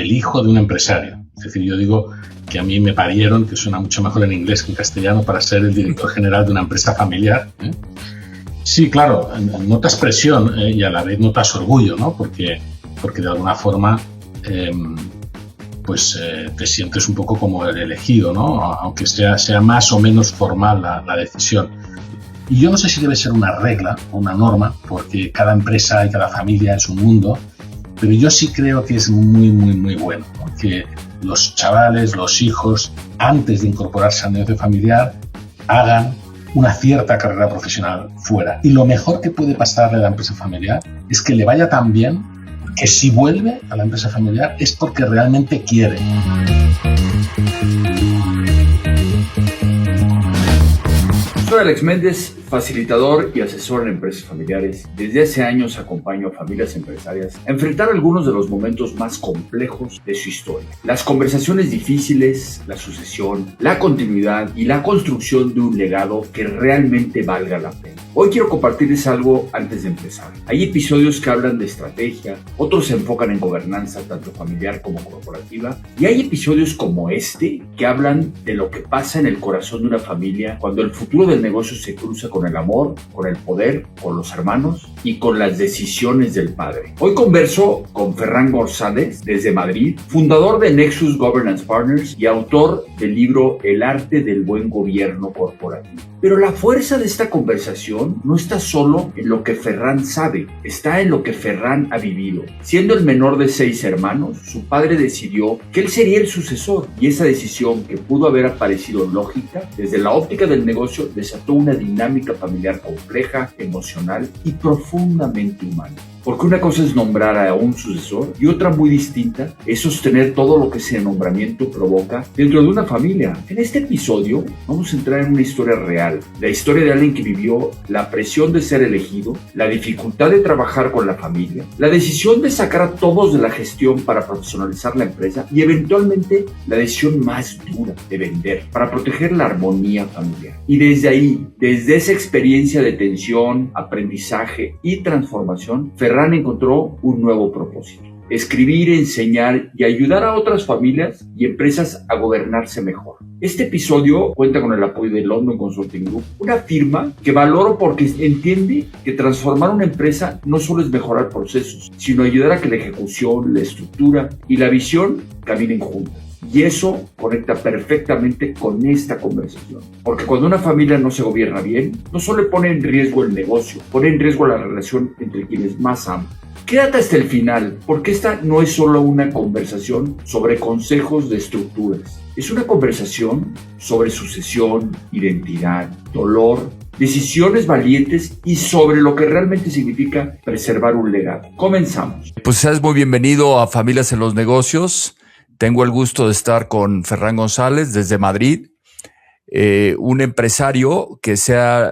el hijo de un empresario. Es decir, yo digo que a mí me parieron, que suena mucho mejor en inglés que en castellano, para ser el director general de una empresa familiar. Sí, claro, notas presión y a la vez notas orgullo, ¿no? Porque de alguna forma te sientes un poco como el elegido, ¿no? Aunque sea más o menos formal la decisión. Y yo no sé si debe ser una regla o una norma, porque cada empresa y cada familia es un mundo, pero yo sí creo que es muy, muy, muy bueno, ¿no? Que los chavales, los hijos, antes de incorporarse al negocio familiar, hagan una cierta carrera profesional fuera. Y lo mejor que puede pasarle a la empresa familiar es que le vaya tan bien que si vuelve a la empresa familiar es porque realmente quiere. Soy Alex Méndez, facilitador y asesor en empresas familiares. Desde hace años acompaño a familias empresarias a enfrentar algunos de los momentos más complejos de su historia. Las conversaciones difíciles, la sucesión, la continuidad y la construcción de un legado que realmente valga la pena. Hoy quiero compartirles algo antes de empezar. Hay episodios que hablan de estrategia, otros se enfocan en gobernanza tanto familiar como corporativa, y hay episodios como este que hablan de lo que pasa en el corazón de una familia cuando el futuro del negocio se cruza con el amor, con el poder, con los hermanos y con las decisiones del padre. Hoy converso con Ferran González desde Madrid, fundador de Nexus Governance Partners y autor del libro El arte del buen gobierno corporativo. Pero la fuerza de esta conversación no está solo en lo que Ferran sabe, está en lo que Ferran ha vivido. Siendo el menor de 6 hermanos, su padre decidió que él sería el sucesor, y esa decisión, que pudo haber aparecido lógica, desde la óptica del negocio desató una dinámica familiar compleja, emocional y profundamente humana. Porque una cosa es nombrar a un sucesor y otra muy distinta es sostener todo lo que ese nombramiento provoca dentro de una familia. En este episodio vamos a entrar en una historia real, la historia de alguien que vivió la presión de ser elegido, la dificultad de trabajar con la familia, la decisión de sacar a todos de la gestión para profesionalizar la empresa y eventualmente la decisión más dura de vender para proteger la armonía familiar. Y desde ahí, desde esa experiencia de tensión, aprendizaje y transformación, Ferran encontró un nuevo propósito: escribir, enseñar y ayudar a otras familias y empresas a gobernarse mejor. Este episodio cuenta con el apoyo de London Consulting Group, una firma que valoro porque entiende que transformar una empresa no solo es mejorar procesos, sino ayudar a que la ejecución, la estructura y la visión caminen juntas. Y eso conecta perfectamente con esta conversación. Porque cuando una familia no se gobierna bien, no solo pone en riesgo el negocio, pone en riesgo la relación entre quienes más aman. Quédate hasta el final, porque esta no es solo una conversación sobre consejos de estructuras. Es una conversación sobre sucesión, identidad, dolor, decisiones valientes y sobre lo que realmente significa preservar un legado. Comenzamos. Pues seas muy bienvenido a Familias en los Negocios. Tengo el gusto de estar con Ferran González desde Madrid, un empresario que se ha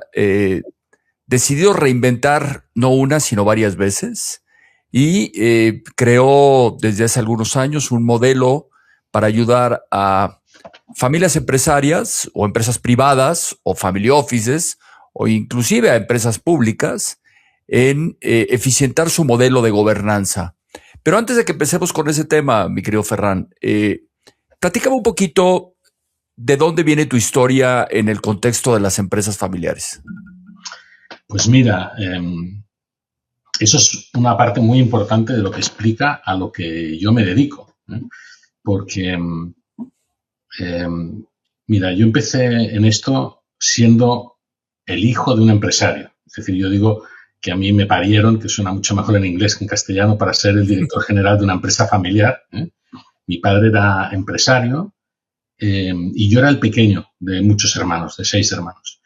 decidido reinventar no una, sino varias veces, y creó desde hace algunos años un modelo para ayudar a familias empresarias o empresas privadas o family offices o inclusive a empresas públicas en eficientar su modelo de gobernanza. Pero antes de que empecemos con ese tema, mi querido Ferran, platícame un poquito de dónde viene tu historia en el contexto de las empresas familiares. Pues mira, eso es una parte muy importante de lo que explica a lo que yo me dedico, ¿eh? Porque, mira, yo empecé en esto siendo el hijo de un empresario. Es decir, yo digo que a mí me parieron, que suena mucho mejor en inglés que en castellano, para ser el director general de una empresa familiar. Mi padre era empresario y yo era el pequeño de muchos hermanos, de 6 hermanos.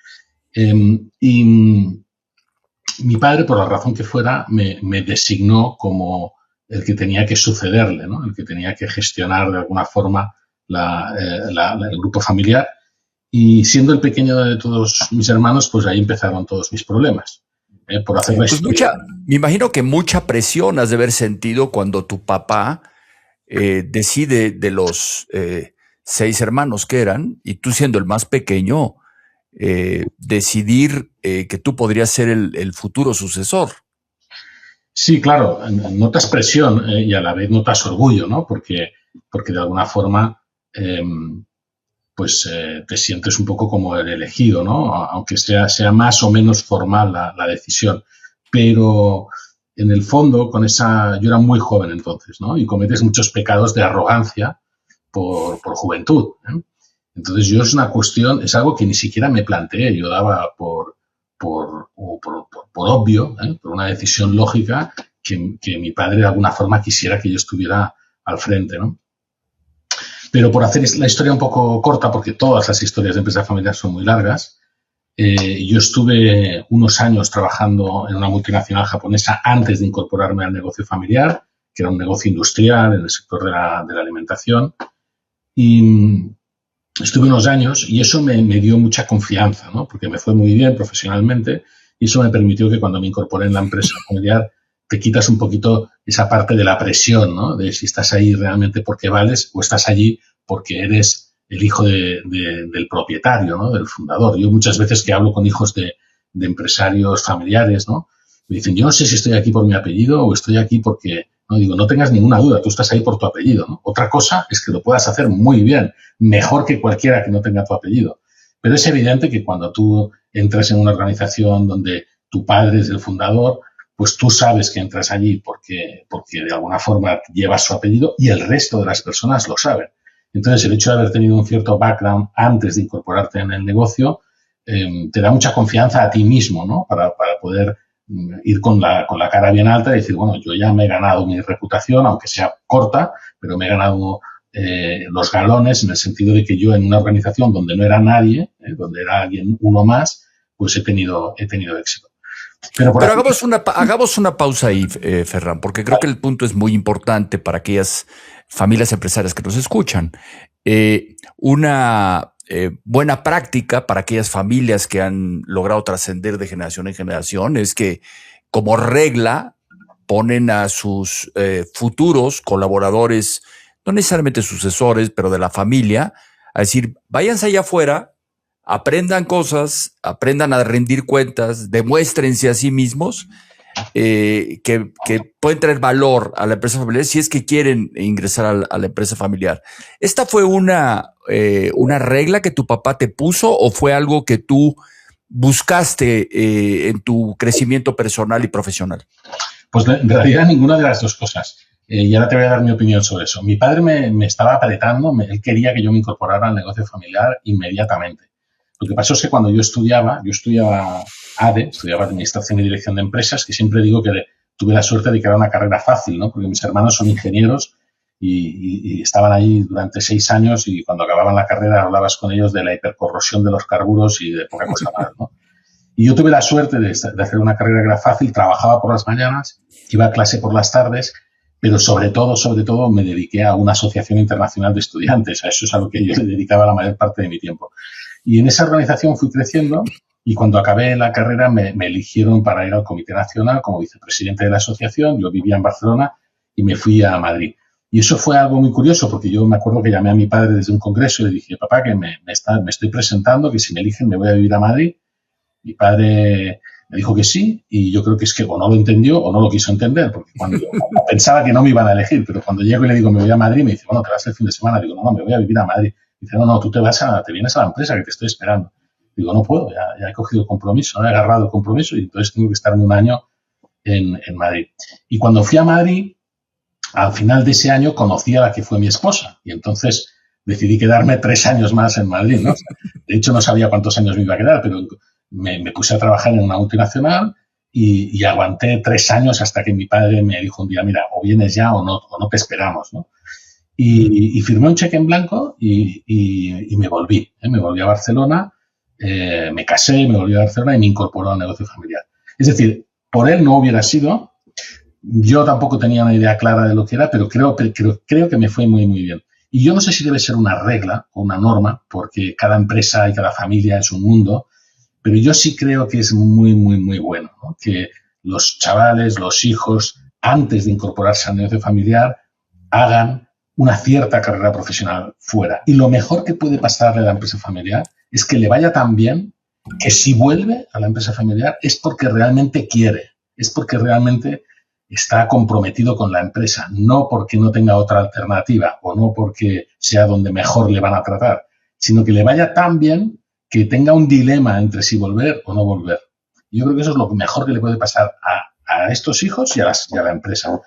Y mi padre, por la razón que fuera, me designó como el que tenía que sucederle, ¿no? El que tenía que gestionar de alguna forma el grupo familiar. Y siendo el pequeño de todos mis hermanos, pues ahí empezaron todos mis problemas. Por hacer la historia. Me imagino que mucha presión has de haber sentido cuando tu papá decide de los 6 hermanos que eran, y tú siendo el más pequeño, decidir que tú podrías ser el futuro sucesor. Sí, claro, notas presión y a la vez notas orgullo, ¿no? Porque porque de alguna forma te sientes un poco como el elegido, ¿no? Aunque sea más o menos formal la decisión. Pero en el fondo, yo era muy joven entonces, ¿no? Y cometes muchos pecados de arrogancia por juventud, ¿eh? Entonces yo es algo que ni siquiera me planteé, yo daba por obvio, ¿eh? Por una decisión lógica que mi padre de alguna forma quisiera que yo estuviera al frente, ¿no? Pero por hacer la historia un poco corta, porque todas las historias de empresas familiares son muy largas, yo estuve unos años trabajando en una multinacional japonesa antes de incorporarme al negocio familiar, que era un negocio industrial en el sector de la alimentación. Y estuve unos años y eso me dio mucha confianza, ¿no? Porque me fue muy bien profesionalmente y eso me permitió que cuando me incorporé en la empresa familiar te quitas un poquito esa parte de la presión, ¿no? De si estás ahí realmente porque vales o estás allí porque eres el hijo del propietario, ¿no? Del fundador. Yo muchas veces que hablo con hijos de empresarios familiares, ¿no? Me dicen, yo no sé si estoy aquí por mi apellido o estoy aquí porque... No digo, no tengas ninguna duda, tú estás ahí por tu apellido, ¿no? Otra cosa es que lo puedas hacer muy bien, mejor que cualquiera que no tenga tu apellido. Pero es evidente que cuando tú entras en una organización donde tu padre es el fundador, pues tú sabes que entras allí porque de alguna forma llevas su apellido y el resto de las personas lo saben. Entonces, el hecho de haber tenido un cierto background antes de incorporarte en el negocio te da mucha confianza a ti mismo, ¿no? Para poder ir con la cara bien alta y decir, bueno, yo ya me he ganado mi reputación, aunque sea corta, pero me he ganado los galones en el sentido de que yo en una organización donde no era nadie, donde era alguien uno más, pues he tenido éxito. Pero hagamos una pausa ahí, Ferran, porque creo que el punto es muy importante para aquellas familias empresarias que nos escuchan. Una buena práctica para aquellas familias que han logrado trascender de generación en generación es que, como regla, ponen a sus futuros colaboradores, no necesariamente sucesores, pero de la familia, a decir, váyanse allá afuera, aprendan cosas, aprendan a rendir cuentas, demuéstrense a sí mismos que pueden traer valor a la empresa familiar si es que quieren ingresar a la empresa familiar. ¿Esta fue una regla que tu papá te puso o fue algo que tú buscaste en tu crecimiento personal y profesional? Pues en realidad ninguna de las dos cosas. Y ahora te voy a dar mi opinión sobre eso. Mi padre me estaba apretando, él quería que yo me incorporara al negocio familiar inmediatamente. Lo que pasó es que cuando yo estudiaba ADE, estudiaba Administración y Dirección de Empresas, que siempre digo que tuve la suerte de que era una carrera fácil, ¿no? Porque mis hermanos son ingenieros y estaban ahí durante 6 años y cuando acababan la carrera hablabas con ellos de la hipercorrosión de los carburos y de poca cosa más, ¿no? Y yo tuve la suerte de hacer una carrera que era fácil, trabajaba por las mañanas, iba a clase por las tardes, pero sobre todo me dediqué a una asociación internacional de estudiantes. A eso es a lo que yo le dedicaba la mayor parte de mi tiempo. Y en esa organización fui creciendo y cuando acabé la carrera me eligieron para ir al Comité Nacional como vicepresidente de la asociación. Yo vivía en Barcelona y me fui a Madrid. Y eso fue algo muy curioso porque yo me acuerdo que llamé a mi padre desde un congreso y le dije, papá, que me estoy presentando, que si me eligen me voy a vivir a Madrid. Mi padre me dijo que sí y yo creo que es que o no lo entendió o no lo quiso entender porque cuando pensaba que no me iban a elegir, pero cuando llego y le digo me voy a Madrid me dice, bueno, te vas el fin de semana. Digo, no, me voy a vivir a Madrid. Dice, no, tú te vienes a la empresa que te estoy esperando. Digo, no puedo, ya he cogido el compromiso, no he agarrado el compromiso y entonces tengo que estar un año en Madrid. Y cuando fui a Madrid, al final de ese año conocí a la que fue mi esposa y entonces decidí quedarme 3 años más en Madrid, ¿no? De hecho, no sabía cuántos años me iba a quedar, pero me puse a trabajar en una multinacional y aguanté 3 años hasta que mi padre me dijo un día, mira, o vienes ya o no te esperamos, ¿no? Y firmé un cheque en blanco y me volví. Me volví a Barcelona, me casé, me volví a Barcelona y me incorporó al negocio familiar. Es decir, por él no hubiera sido. Yo tampoco tenía una idea clara de lo que era, pero creo que me fue muy, muy bien. Y yo no sé si debe ser una regla o una norma, porque cada empresa y cada familia es un mundo, pero yo sí creo que es muy, muy, muy bueno, ¿no? Que los chavales, los hijos, antes de incorporarse al negocio familiar, hagan una cierta carrera profesional fuera. Y lo mejor que puede pasarle a la empresa familiar es que le vaya tan bien que si vuelve a la empresa familiar es porque realmente quiere, es porque realmente está comprometido con la empresa, no porque no tenga otra alternativa o no porque sea donde mejor le van a tratar, sino que le vaya tan bien que tenga un dilema entre si volver o no volver. Yo creo que eso es lo mejor que le puede pasar a estos hijos y a la empresa.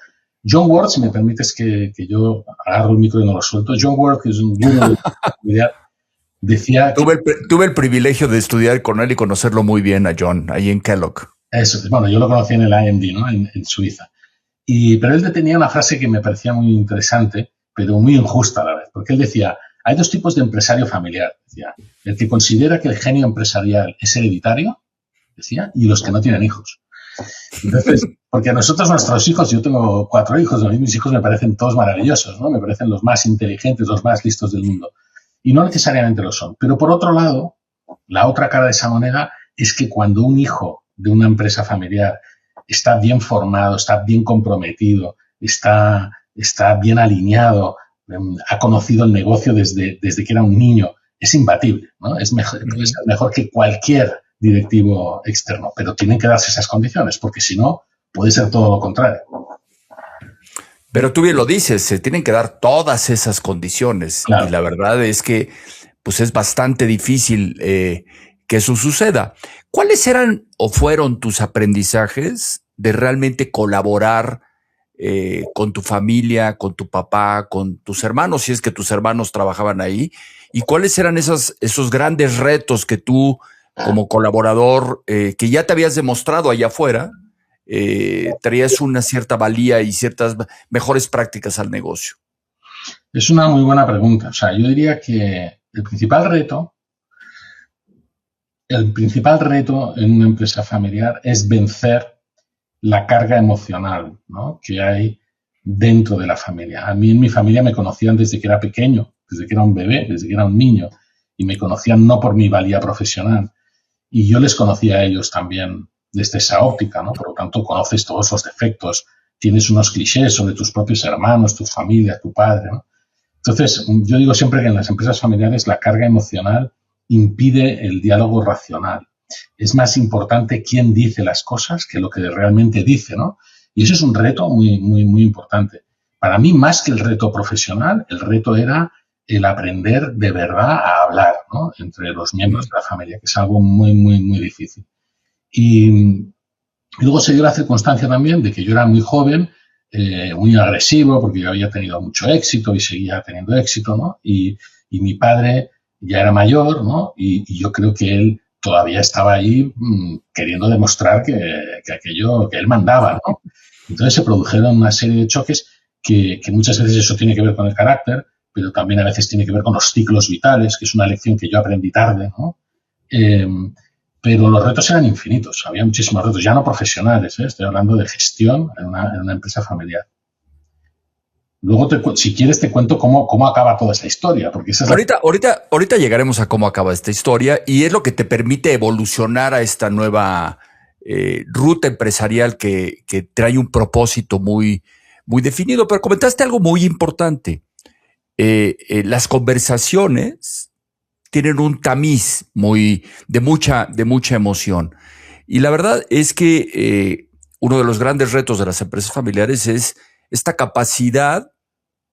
John Ward, si me permites que yo agarro el micro y no lo suelto, John Ward, que es un gurú de seguridad, decía... Tuve el privilegio de estudiar con él y conocerlo muy bien a John, ahí en Kellogg. Eso, bueno, yo lo conocí en el IMD, ¿no? En Suiza. Pero él tenía una frase que me parecía muy interesante, pero muy injusta a la vez, porque él decía, hay dos tipos de empresario familiar, decía, el que considera que el genio empresarial es hereditario, decía, y los que no tienen hijos. Entonces, porque a nosotros, nuestros hijos, yo tengo 4 hijos, a mí mis hijos me parecen todos maravillosos, ¿no? Me parecen los más inteligentes, los más listos del mundo. Y no necesariamente lo son. Pero por otro lado, la otra cara de esa moneda es que cuando un hijo de una empresa familiar está bien formado, está bien comprometido, está bien alineado, ha conocido el negocio desde que era un niño, es imbatible, ¿no? Es mejor que cualquier directivo externo, pero tienen que darse esas condiciones, porque si no, puede ser todo lo contrario. Pero tú bien lo dices, se tienen que dar todas esas condiciones. Claro. Y la verdad es que pues es bastante difícil que eso suceda. ¿Cuáles eran o fueron tus aprendizajes de realmente colaborar con tu familia, con tu papá, con tus hermanos, si es que tus hermanos trabajaban ahí? ¿Y cuáles eran esos grandes retos que tú, como colaborador, que ya te habías demostrado allá afuera, traías una cierta valía y ciertas mejores prácticas al negocio? Es una muy buena pregunta. O sea, yo diría que el principal reto en una empresa familiar es vencer la carga emocional, ¿no?, que hay dentro de la familia. A mí en mi familia me conocían desde que era pequeño, desde que era un bebé, desde que era un niño, y me conocían no por mi valía profesional. Y yo les conocía a ellos también desde esa óptica, ¿no? Por lo tanto, conoces todos los defectos, tienes unos clichés sobre tus propios hermanos, tu familia, tu padre, ¿no? Entonces, yo digo siempre que en las empresas familiares la carga emocional impide el diálogo racional. Es más importante quién dice las cosas que lo que realmente dice, ¿no? Y eso es un reto muy, muy, muy importante. Para mí, más que el reto profesional, el reto era el aprender de verdad a hablar, ¿no?, entre los miembros de la familia, que es algo muy, muy, muy difícil. Y luego se dio la circunstancia también de que yo era muy joven, muy agresivo, porque yo había tenido mucho éxito y seguía teniendo éxito, ¿no? Y mi padre ya era mayor, ¿no? Y yo creo que él todavía estaba ahí queriendo demostrar que él mandaba, ¿no? Entonces se produjeron una serie de choques que muchas veces eso tiene que ver con el carácter, pero también a veces tiene que ver con los ciclos vitales, que es una lección que yo aprendí tarde, ¿no? Pero los retos eran infinitos, había muchísimos retos, ya no profesionales, ¿eh? Estoy hablando de gestión en una empresa familiar. Luego, si quieres, te cuento cómo acaba toda esa historia. Porque esa es ahorita llegaremos a cómo acaba esta historia y es lo que te permite evolucionar a esta nueva ruta empresarial que trae un propósito muy, muy definido. Pero comentaste algo muy importante. Las conversaciones tienen un tamiz de mucha emoción. Y la verdad es que uno de los grandes retos de las empresas familiares es esta capacidad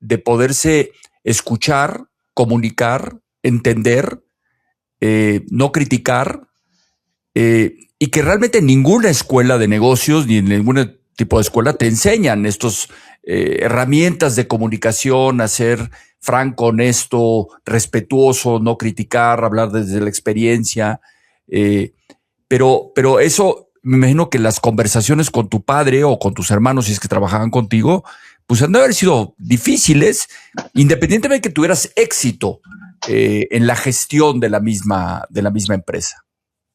de poderse escuchar, comunicar, entender, no criticar, y que realmente ninguna escuela de negocios ni en ningún tipo de escuela te enseñan estas herramientas de comunicación, a ser franco, honesto, respetuoso, no criticar, hablar desde la experiencia. Pero eso, me imagino que las conversaciones con tu padre o con tus hermanos, si es que trabajaban contigo, pues han de haber sido difíciles, independientemente de que tuvieras éxito en la gestión de la misma empresa.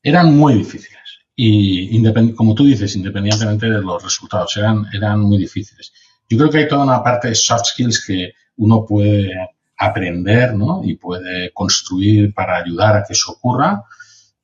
Eran muy difíciles y, como tú dices, independientemente de los resultados, eran muy difíciles. Yo creo que hay toda una parte de soft skills que uno puede aprender, ¿no?, y puede construir para ayudar a que eso ocurra,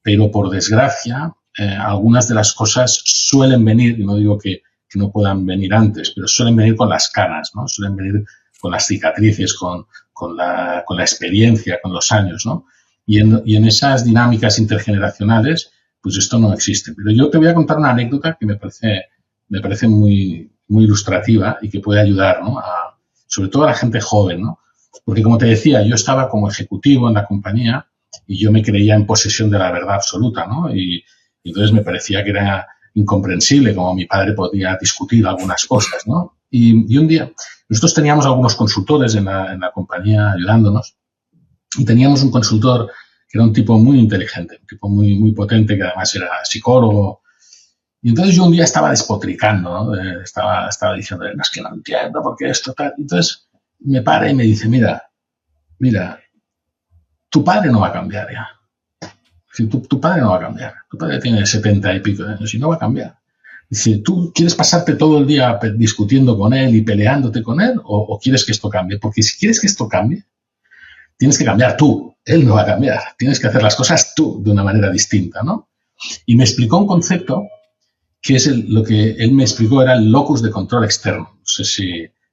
pero por desgracia, algunas de las cosas suelen venir, y no digo que no puedan venir antes, pero suelen venir con las canas, ¿no? Suelen venir con las cicatrices, con la experiencia, con los años, ¿no? Y en esas dinámicas intergeneracionales, pues esto no existe. Pero yo te voy a contar una anécdota que me parece muy, muy ilustrativa y que puede ayudar, ¿no? Sobre todo a la gente joven, ¿no? Porque, como te decía, yo estaba como ejecutivo en la compañía y yo me creía en posesión de la verdad absoluta, ¿no? Y entonces me parecía que era incomprensible cómo mi padre podía discutir algunas cosas, ¿no? Y un día, nosotros teníamos algunos consultores en la compañía ayudándonos y teníamos un consultor que era un tipo muy inteligente, un tipo muy, muy potente, que además era psicólogo. Y entonces yo un día estaba despotricando, ¿no? Estaba diciendo, no, es que no entiendo por qué esto tal. Entonces me para y me dice, mira, tu padre no va a cambiar ya. Si tu padre no va a cambiar. Tu padre tiene 70 y pico de años y no va a cambiar. Dice, ¿tú quieres pasarte todo el día discutiendo con él y peleándote con él o quieres que esto cambie? Porque si quieres que esto cambie, tienes que cambiar tú. Él no va a cambiar. Tienes que hacer las cosas tú de una manera distinta, ¿no? Y me explicó un concepto que es lo que él me explicó, era el locus de control externo. No sé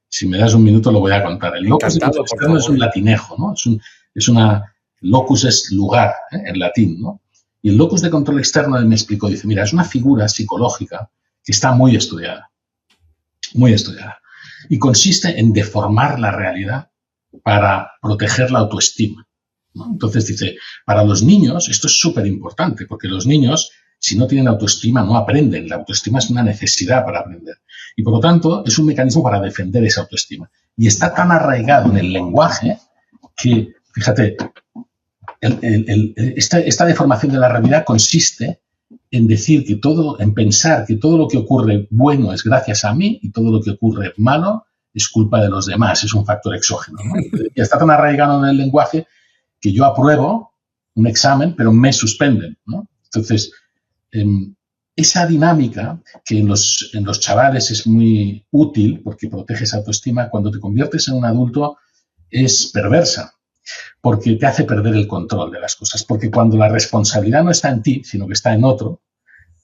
si me das un minuto lo voy a contar. El locus de control externo es un latinejo, ¿no? Locus es lugar, en latín, ¿no? Y el locus de control externo, él me explicó, dice, mira, es una figura psicológica que está muy estudiada, y consiste en deformar la realidad para proteger la autoestima, ¿no? Entonces dice, para los niños esto es súper importante, porque los niños, si no tienen autoestima, no aprenden. La autoestima es una necesidad para aprender. Y por lo tanto, es un mecanismo para defender esa autoestima. Y está tan arraigado en el lenguaje que, fíjate, esta deformación de la realidad consiste en pensar que todo lo que ocurre bueno es gracias a mí y todo lo que ocurre malo es culpa de los demás, es un factor exógeno, ¿no? Y está tan arraigado en el lenguaje que yo apruebo un examen, pero me suspenden, ¿no? Entonces, esa dinámica que en los chavales es muy útil porque protege esa autoestima, cuando te conviertes en un adulto es perversa, porque te hace perder el control de las cosas. Porque cuando la responsabilidad no está en ti, sino que está en otro,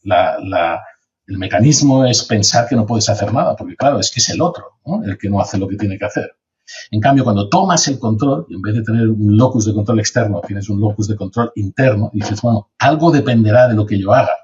el mecanismo es pensar que no puedes hacer nada, porque claro, es que es el otro, ¿no?, el que no hace lo que tiene que hacer. En cambio, cuando tomas el control, en vez de tener un locus de control externo, tienes un locus de control interno, y dices, bueno, algo dependerá de lo que yo haga.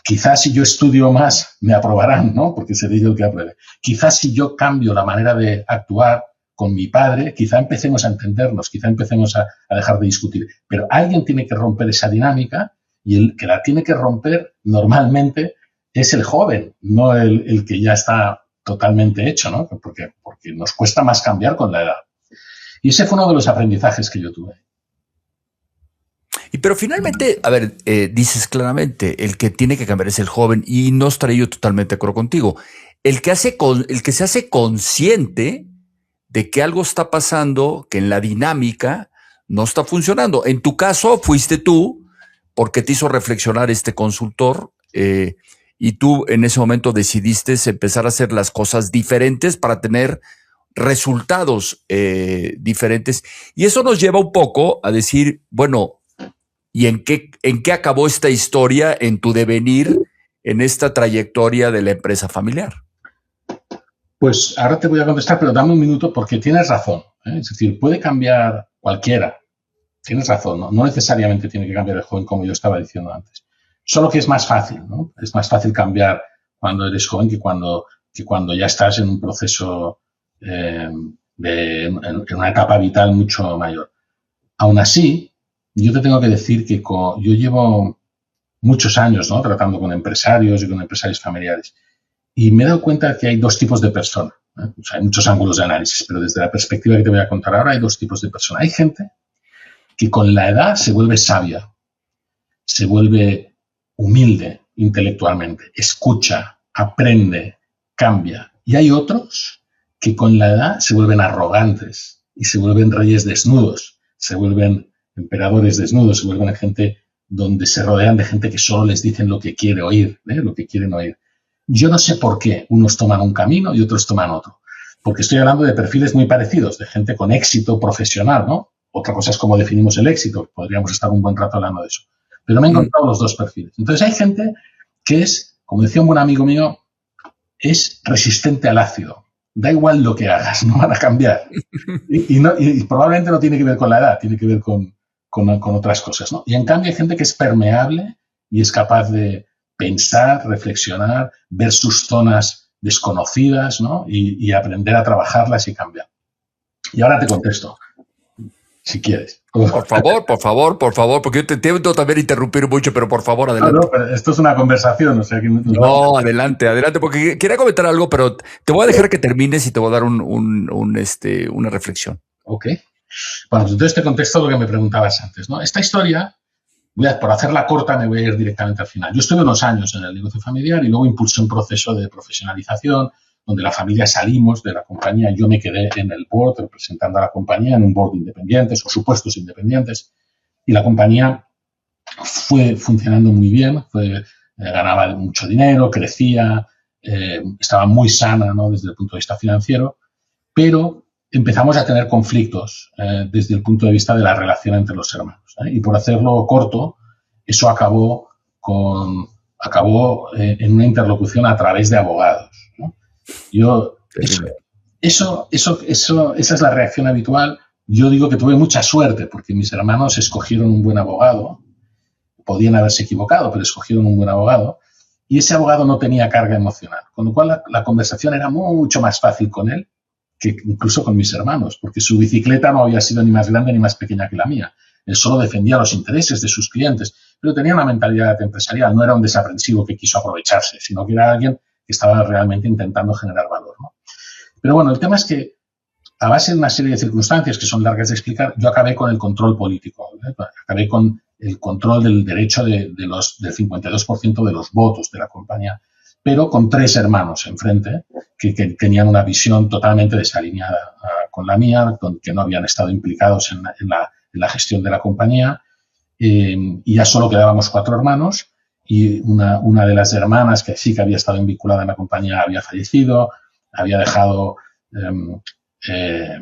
Quizás si yo estudio más, me aprobarán, ¿no? Porque seré yo el que apruebe. Quizás si yo cambio la manera de actuar con mi padre, quizá empecemos a entendernos, quizá empecemos a dejar de discutir. Pero alguien tiene que romper esa dinámica, y el que la tiene que romper normalmente es el joven, no el que ya está totalmente hecho, ¿no? Porque nos cuesta más cambiar con la edad. Y ese fue uno de los aprendizajes que yo tuve. Pero finalmente, a ver, dices claramente, el que tiene que cambiar es el joven, y no estaré yo totalmente de acuerdo contigo. El que se hace consciente de que algo está pasando, que en la dinámica no está funcionando. En tu caso, fuiste tú, porque te hizo reflexionar este consultor, y tú en ese momento decidiste empezar a hacer las cosas diferentes para tener resultados diferentes. Y eso nos lleva un poco a decir, bueno, ¿y en qué acabó esta historia en tu devenir, en esta trayectoria de la empresa familiar? Pues ahora te voy a contestar, pero dame un minuto porque tienes razón, ¿eh? Es decir, puede cambiar cualquiera. Tienes razón, ¿no? No necesariamente tiene que cambiar el joven, como yo estaba diciendo antes. Solo que es más fácil, ¿no? Es más fácil cambiar cuando eres joven que cuando ya estás en un proceso, en una etapa vital mucho mayor. Aún así, yo te tengo que decir que yo llevo muchos años, ¿no?, tratando con empresarios y con empresarios familiares, y me he dado cuenta que hay dos tipos de personas, ¿eh? O sea, hay muchos ángulos de análisis, pero desde la perspectiva que te voy a contar ahora hay dos tipos de personas. Hay gente que con la edad se vuelve sabia, se vuelve humilde intelectualmente, escucha, aprende, cambia. Y hay otros que con la edad se vuelven arrogantes y se vuelven reyes desnudos, se vuelven emperadores desnudos, se vuelven gente donde se rodean de gente que solo les dicen lo que quiere oír, lo que quieren oír. Yo no sé por qué unos toman un camino y otros toman otro, porque estoy hablando de perfiles muy parecidos, de gente con éxito profesional, ¿no? Otra cosa es cómo definimos el éxito, podríamos estar un buen rato hablando de eso. Pero me he encontrado los dos perfiles. Entonces hay gente que es, como decía un buen amigo mío, es resistente al ácido. Da igual lo que hagas, no van a cambiar. Y probablemente no tiene que ver con la edad, tiene que ver con otras cosas, ¿no? Y en cambio hay gente que es permeable y es capaz de pensar, reflexionar, ver sus zonas desconocidas, ¿no? Y aprender a trabajarlas y cambiar. Y ahora te contesto, si quieres. Por favor, porque yo te intento también interrumpir mucho, pero por favor, adelante. No, pero esto es una conversación, o sea que... No, adelante, porque quería comentar algo, pero te voy a dejar que termines y te voy a dar una reflexión. Ok. Bueno, entonces te contesto lo que me preguntabas antes, ¿no? Esta historia, por hacerla corta, me voy a ir directamente al final. Yo estuve unos años en el negocio familiar y luego impulsé un proceso de profesionalización donde la familia salimos de la compañía. Yo me quedé en el board representando a la compañía en un board de independientes o supuestos independientes y la compañía fue funcionando muy bien, ganaba mucho dinero, crecía, estaba muy sana, ¿no? Desde el punto de vista financiero, pero empezamos a tener conflictos desde el punto de vista de la relación entre los hermanos. Y por hacerlo corto, eso acabó en una interlocución a través de abogados, ¿no? Esa es la reacción habitual. Yo digo que tuve mucha suerte porque mis hermanos escogieron un buen abogado. Podían haberse equivocado, pero escogieron un buen abogado. Y ese abogado no tenía carga emocional. Con lo cual la conversación era mucho más fácil con él que incluso con mis hermanos, porque su bicicleta no había sido ni más grande ni más pequeña que la mía. Él solo defendía los intereses de sus clientes, pero tenía una mentalidad empresarial. No era un desaprensivo que quiso aprovecharse, sino que era alguien que estaba realmente intentando generar valor, ¿no? Pero bueno, el tema es que a base de una serie de circunstancias que son largas de explicar, yo acabé con el control político, ¿eh? Acabé con el control del derecho del 52% de los votos de la compañía, pero con 3 hermanos enfrente que tenían una visión totalmente desalineada con la mía, que no habían estado implicados en la gestión de la compañía, y ya solo quedábamos 4 hermanos y una de las hermanas que sí que había estado vinculada en la compañía había fallecido, había dejado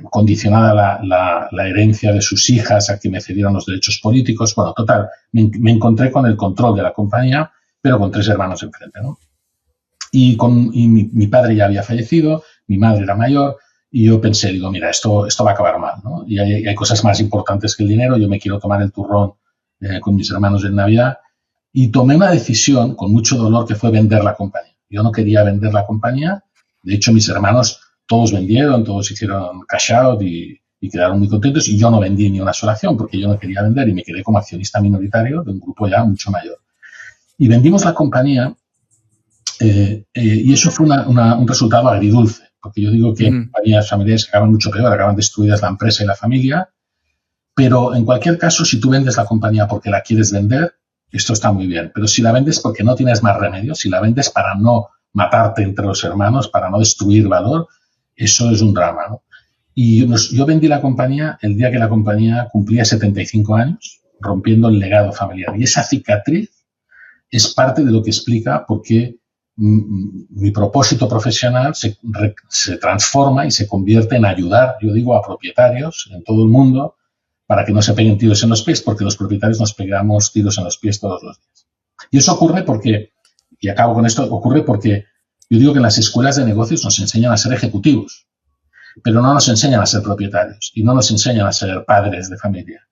condicionada la herencia de sus hijas a que me cedieran los derechos políticos. Bueno, total, me encontré con el control de la compañía, pero con 3 hermanos enfrente, ¿no? Y mi padre ya había fallecido, mi madre era mayor, y yo pensé, digo, mira, esto va a acabar mal, ¿no? Y hay cosas más importantes que el dinero, yo me quiero tomar el turrón con mis hermanos en Navidad, y tomé una decisión con mucho dolor que fue vender la compañía. Yo no quería vender la compañía, de hecho mis hermanos todos vendieron, todos hicieron cash out y quedaron muy contentos, y yo no vendí ni una sola acción porque yo no quería vender y me quedé como accionista minoritario de un grupo ya mucho mayor. Y vendimos la compañía y eso fue un resultado agridulce, porque yo digo que compañías familiares acaban mucho peor, acaban destruidas la empresa y la familia, pero en cualquier caso, si tú vendes la compañía porque la quieres vender, esto está muy bien, pero si la vendes porque no tienes más remedio, si la vendes para no matarte entre los hermanos, para no destruir valor, eso es un drama, ¿no? Y yo vendí la compañía el día que la compañía cumplía 75 años, rompiendo el legado familiar. Y esa cicatriz es parte de lo que explica por qué mi propósito profesional se transforma y se convierte en ayudar, yo digo, a propietarios en todo el mundo para que no se peguen tiros en los pies, porque los propietarios nos pegamos tiros en los pies todos los días. Y eso ocurre porque, y acabo con esto, ocurre porque yo digo que en las escuelas de negocios nos enseñan a ser ejecutivos, pero no nos enseñan a ser propietarios y no nos enseñan a ser padres de familia.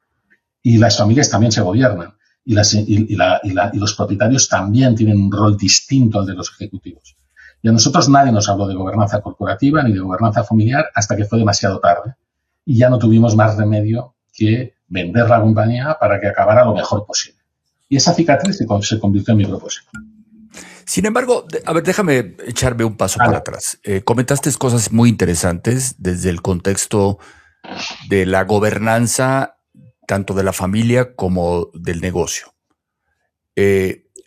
Y las familias también se gobiernan y los propietarios también tienen un rol distinto al de los ejecutivos. Y a nosotros nadie nos habló de gobernanza corporativa ni de gobernanza familiar hasta que fue demasiado tarde. Y ya no tuvimos más remedio que vender la compañía para que acabara lo mejor posible. Y esa cicatriz se convirtió en mi propósito. Sin embargo, a ver, déjame echarme un paso para atrás. Comentaste cosas muy interesantes desde el contexto de la gobernanza, tanto de la familia como del negocio.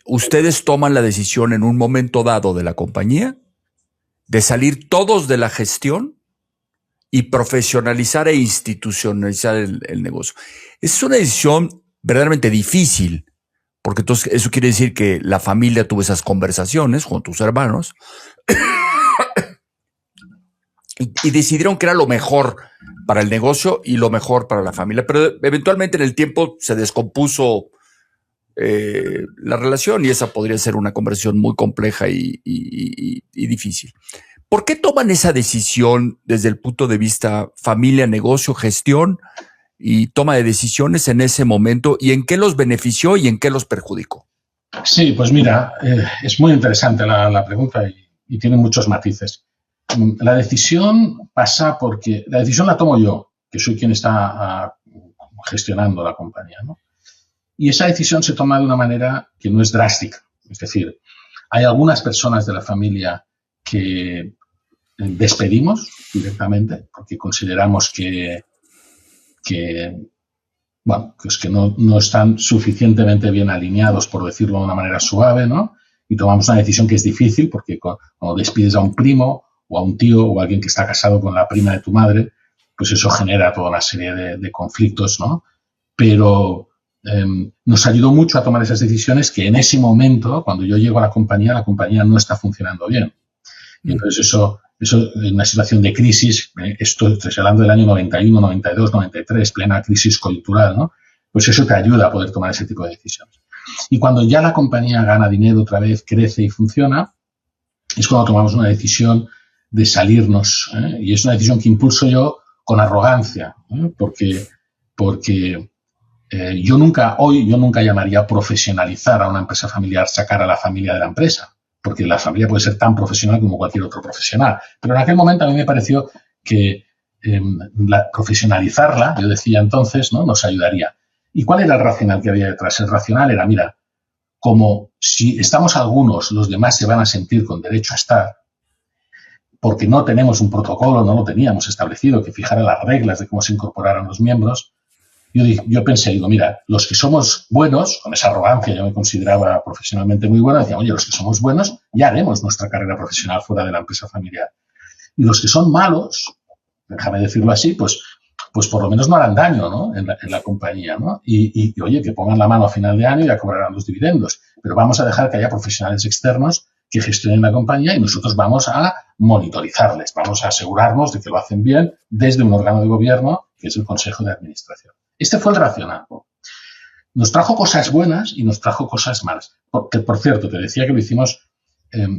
Ustedes toman la decisión en un momento dado de la compañía de salir todos de la gestión y profesionalizar e institucionalizar el negocio. Es una decisión verdaderamente difícil, porque entonces eso quiere decir que la familia tuvo esas conversaciones con tus hermanos y decidieron que era lo mejor para el negocio y lo mejor para la familia. Pero eventualmente en el tiempo se descompuso la relación y esa podría ser una conversación muy compleja y difícil. ¿Por qué toman esa decisión desde el punto de vista familia, negocio, gestión y toma de decisiones en ese momento, y en qué los benefició y en qué los perjudicó? Sí, pues mira, es muy interesante la pregunta y tiene muchos matices. La decisión pasa porque la decisión la tomo yo, que soy quien está gestionando la compañía, ¿no? Y esa decisión se toma de una manera que no es drástica. Es decir, hay algunas personas de la familia que despedimos directamente porque consideramos que bueno, pues que no están suficientemente bien alineados, por decirlo de una manera suave, ¿no? Y tomamos una decisión que es difícil porque cuando despides a un primo o a un tío o a alguien que está casado con la prima de tu madre, pues eso genera toda una serie de conflictos, ¿no? Pero nos ayudó mucho a tomar esas decisiones que en ese momento, cuando yo llego a la compañía no está funcionando bien. Y entonces eso en una situación de crisis, estoy hablando del año 91, 92, 93, plena crisis coyuntural, ¿no? Pues eso te ayuda a poder tomar ese tipo de decisiones. Y cuando ya la compañía gana dinero otra vez, crece y funciona, es cuando tomamos una decisión de salirnos, ¿eh? Y es una decisión que impulso yo con arrogancia, ¿eh? Porque yo nunca llamaría profesionalizar a una empresa familiar, sacar a la familia de la empresa, porque la familia puede ser tan profesional como cualquier otro profesional. Pero en aquel momento a mí me pareció que profesionalizarla, yo decía entonces, ¿no? Nos ayudaría. ¿Y cuál era el racional que había detrás? El racional era, mira, como si estamos algunos, los demás se van a sentir con derecho a estar, porque no tenemos un protocolo, no lo teníamos establecido, que fijara las reglas de cómo se incorporaran los miembros. Yo pensé, digo, mira, los que somos buenos, con esa arrogancia, yo me consideraba profesionalmente muy bueno, decía, oye, los que somos buenos, ya haremos nuestra carrera profesional fuera de la empresa familiar. Y los que son malos, déjame decirlo así, pues por lo menos no harán daño, ¿no? en la compañía, ¿no? Y, oye, que pongan la mano a final de año y ya cobrarán los dividendos. Pero vamos a dejar que haya profesionales externos que gestionen la compañía y nosotros vamos a monitorizarles, vamos a asegurarnos de que lo hacen bien desde un órgano de gobierno que es el Consejo de Administración. Este fue el racional. Nos trajo cosas buenas y nos trajo cosas malas. Porque, por cierto, te decía que lo hicimos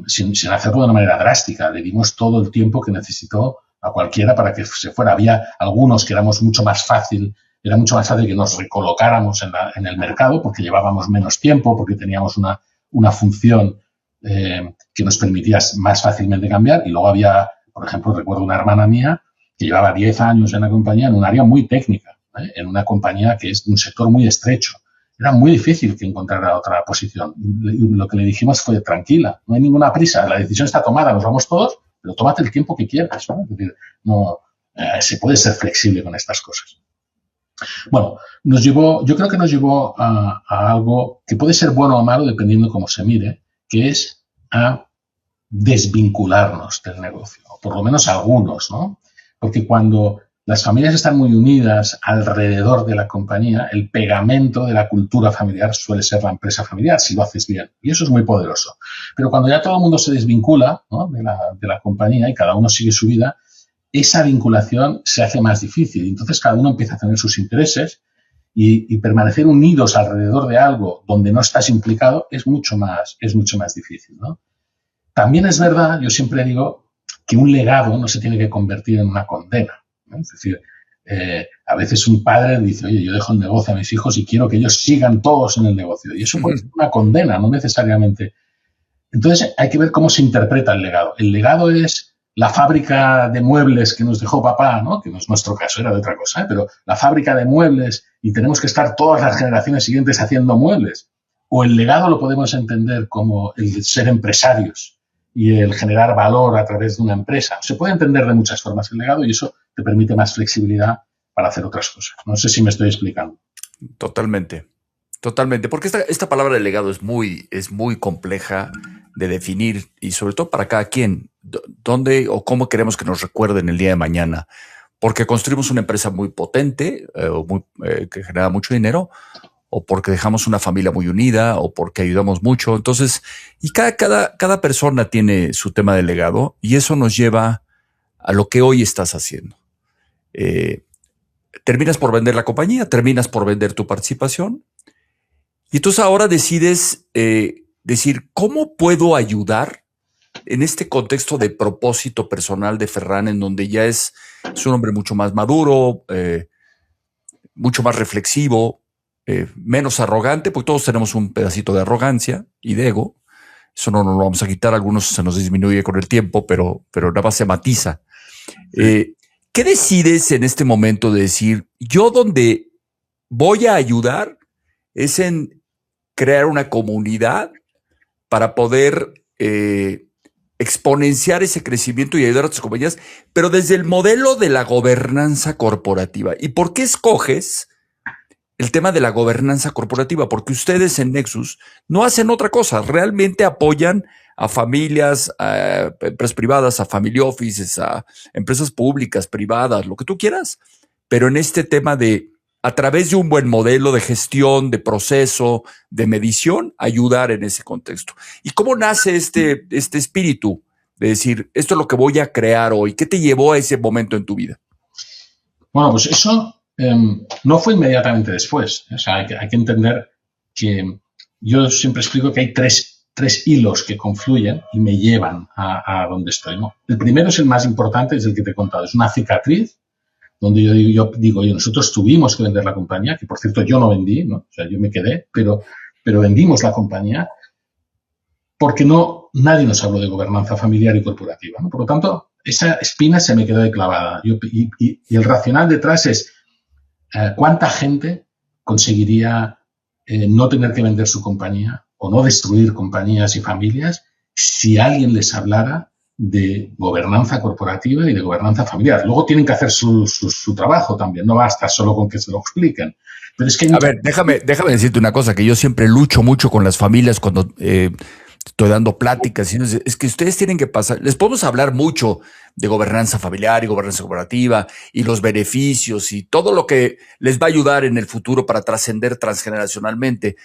sin hacerlo de una manera drástica. Le dimos todo el tiempo que necesitó a cualquiera para que se fuera. Había algunos que era mucho más fácil que nos recolocáramos en el mercado porque llevábamos menos tiempo, porque teníamos una función que nos permitía más fácilmente cambiar. Y luego había, por ejemplo, recuerdo una hermana mía que llevaba 10 años en la compañía en un área muy técnica, en una compañía que es de un sector muy estrecho. Era muy difícil que encontrara otra posición. Lo que le dijimos fue, tranquila, no hay ninguna prisa, la decisión está tomada, nos vamos todos, pero tómate el tiempo que quieras, ¿no? Es decir, se puede ser flexible con estas cosas. Bueno, yo creo que nos llevó a algo que puede ser bueno o malo dependiendo cómo se mire, que es a desvincularnos del negocio, o por lo menos algunos, ¿no? Porque cuando las familias están muy unidas alrededor de la compañía, el pegamento de la cultura familiar suele ser la empresa familiar, si lo haces bien. Y eso es muy poderoso. Pero cuando ya todo el mundo se desvincula, ¿no? de la compañía y cada uno sigue su vida, esa vinculación se hace más difícil. Entonces cada uno empieza a tener sus intereses y permanecer unidos alrededor de algo donde no estás implicado es mucho más difícil, ¿no? También es verdad, yo siempre digo, que un legado no se tiene que convertir en una condena, ¿no? Es decir, a veces un padre dice, oye, yo dejo el negocio a mis hijos y quiero que ellos sigan todos en el negocio. Y eso puede ser una condena, no necesariamente. Entonces hay que ver cómo se interpreta el legado. El legado es la fábrica de muebles que nos dejó papá, ¿no? Que no es nuestro caso, era de otra cosa, ¿eh? Pero la fábrica de muebles y tenemos que estar todas las generaciones siguientes haciendo muebles. O el legado lo podemos entender como el ser empresarios y el generar valor a través de una empresa. Se puede entender de muchas formas el legado y eso te permite más flexibilidad para hacer otras cosas. No sé si me estoy explicando. Totalmente, totalmente. Porque esta palabra de legado es muy compleja de definir y sobre todo para cada quien. ¿Dónde o cómo queremos que nos recuerden el día de mañana? Porque construimos una empresa muy potente que genera mucho dinero, o porque dejamos una familia muy unida, o porque ayudamos mucho. Entonces, y cada persona tiene su tema de legado y eso nos lleva a lo que hoy estás haciendo. Terminas por vender la compañía, terminas por vender tu participación y entonces ahora decides decir, ¿cómo puedo ayudar en este contexto de propósito personal de Ferran, en donde ya es un hombre mucho más maduro, mucho más reflexivo? menos arrogante, porque todos tenemos un pedacito de arrogancia y de ego. Eso no nos lo vamos a quitar, algunos se nos disminuye con el tiempo, pero nada más se matiza. ¿Qué decides en este momento de decir, yo donde voy a ayudar es en crear una comunidad para poder exponenciar ese crecimiento y ayudar a tus compañías, pero desde el modelo de la gobernanza corporativa? ¿Y por qué escoges el tema de la gobernanza corporativa? Porque ustedes en Nexus no hacen otra cosa, realmente apoyan a familias, a empresas privadas, a family offices, a empresas públicas, privadas, lo que tú quieras, pero en este tema de, a través de un buen modelo de gestión, de proceso, de medición, ayudar en ese contexto. ¿Y cómo nace este espíritu de decir, esto es lo que voy a crear hoy? ¿Qué te llevó a ese momento en tu vida? Bueno, pues eso no fue inmediatamente después. O sea, hay que entender que yo siempre explico que hay tres hilos que confluyen y me llevan a donde estoy, ¿no? El primero es el más importante, es el que te he contado. Es una cicatriz donde yo digo, oye, nosotros tuvimos que vender la compañía, que por cierto yo no vendí, ¿no? O sea, yo me quedé, pero vendimos la compañía porque nadie nos habló de gobernanza familiar y corporativa, ¿no? Por lo tanto, esa espina se me quedó de clavada. Y el racional detrás es cuánta gente conseguiría no tener que vender su compañía o no destruir compañías y familias si alguien les hablara de gobernanza corporativa y de gobernanza familiar. Luego tienen que hacer su trabajo también, no basta solo con que se lo expliquen. Pero es que a ver, déjame decirte una cosa, que yo siempre lucho mucho con las familias cuando estoy dando pláticas, y es que ustedes tienen que pasar, les podemos hablar mucho de gobernanza familiar y gobernanza corporativa y los beneficios y todo lo que les va a ayudar en el futuro para trascender transgeneracionalmente,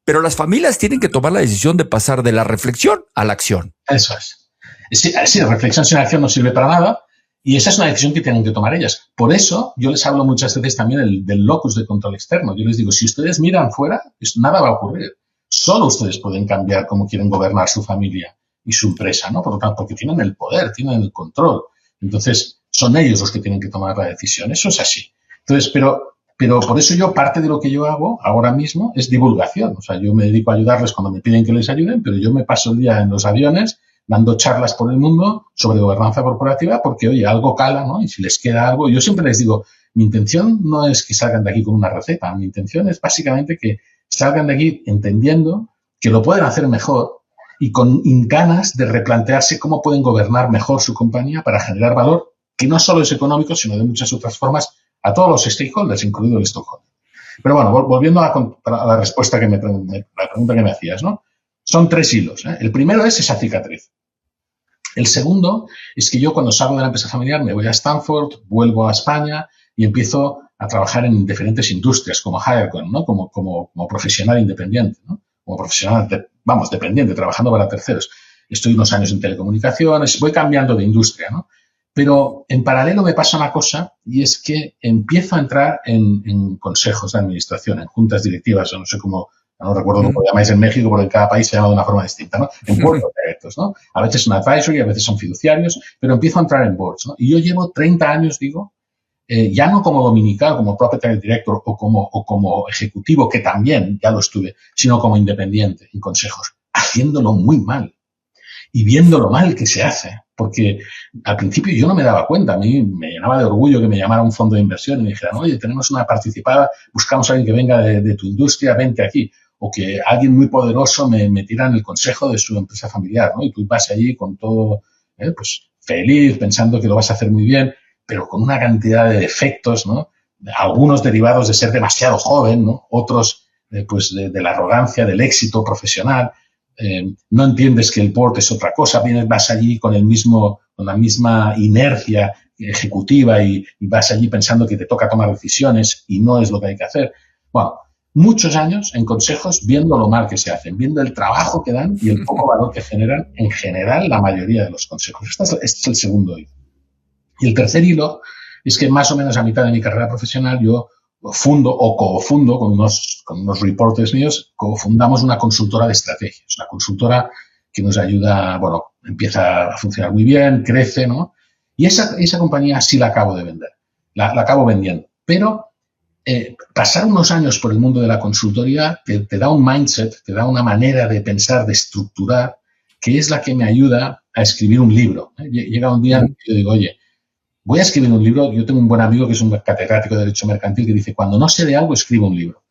pero las familias tienen que tomar la decisión de pasar de la reflexión a la acción. Eso es. Sí, la reflexión sin acción no sirve para nada y esa es una decisión que tienen que tomar ellas. Por eso yo les hablo muchas veces también del locus de control externo. Yo les digo, si ustedes miran fuera, nada va a ocurrir. Solo ustedes pueden cambiar cómo quieren gobernar su familia y su empresa, ¿no? Por lo tanto, porque tienen el poder, tienen el control. Entonces, son ellos los que tienen que tomar la decisión. Eso es así. Entonces, pero por eso parte de lo que yo hago ahora mismo es divulgación. O sea, yo me dedico a ayudarles cuando me piden que les ayuden, pero yo me paso el día en los aviones dando charlas por el mundo sobre gobernanza corporativa porque, oye, algo cala, ¿no? Y si les queda algo, yo siempre les digo, mi intención no es que salgan de aquí con una receta, mi intención es básicamente que salgan de aquí entendiendo que lo pueden hacer mejor y con ganas de replantearse cómo pueden gobernar mejor su compañía para generar valor, que no solo es económico, sino de muchas otras formas, a todos los stakeholders, incluido el stockholder. Pero bueno, volviendo a la respuesta la pregunta que me hacías, ¿no? Son tres hilos, ¿eh? El primero es esa cicatriz. El segundo es que yo cuando salgo de la empresa familiar me voy a Stanford, vuelvo a España y empiezo a trabajar en diferentes industrias como HireCon, ¿no? Como profesional independiente, ¿no? Como profesional, dependiente, trabajando para terceros. Estoy unos años en telecomunicaciones, voy cambiando de industria, ¿no? Pero en paralelo me pasa una cosa y es que empiezo a entrar en consejos de administración, en juntas directivas, o no sé cómo, no recuerdo cómo lo llamáis en México, porque cada país se llama de una forma distinta, ¿no? En boards of directors, ¿no? A veces son advisory, a veces son fiduciarios, pero empiezo a entrar en boards, ¿no? Y yo llevo 30 años, ya no como dominical, como proprietary director o como ejecutivo, que también ya lo estuve, sino como independiente en consejos, haciéndolo muy mal y viendo lo mal que se hace. Porque al principio yo no me daba cuenta, a mí me llenaba de orgullo que me llamara un fondo de inversión y me dijeran, oye, tenemos una participada, buscamos a alguien que venga de tu industria, vente aquí. O que alguien muy poderoso me tira en el consejo de su empresa familiar, ¿no? Y tú vas allí con todo, pues feliz, pensando que lo vas a hacer muy bien, pero con una cantidad de defectos, ¿no? Algunos derivados de ser demasiado joven, ¿no? Otros, pues de la arrogancia, del éxito profesional. No entiendes que el board es otra cosa, vas allí con la misma inercia ejecutiva y vas allí pensando que te toca tomar decisiones y no es lo que hay que hacer. Bueno, muchos años en consejos viendo lo mal que se hacen, viendo el trabajo que dan y el poco valor que generan en general la mayoría de los consejos. Este es el segundo hilo. Y el tercer hilo es que más o menos a mitad de mi carrera profesional yo fundo o cofundo con unos reporters míos, cofundamos una consultora de estrategias, una consultora que nos ayuda, empieza a funcionar muy bien, crece, ¿no? Y esa compañía sí la acabo de vender, la acabo vendiendo. Pero pasar unos años por el mundo de la consultoría te da un mindset, te da una manera de pensar, de estructurar, que es la que me ayuda a escribir un libro. Llega un día en que yo digo, oye, voy a escribir un libro. Yo tengo un buen amigo que es un catedrático de Derecho Mercantil que dice, cuando no sé de algo, escribo un libro.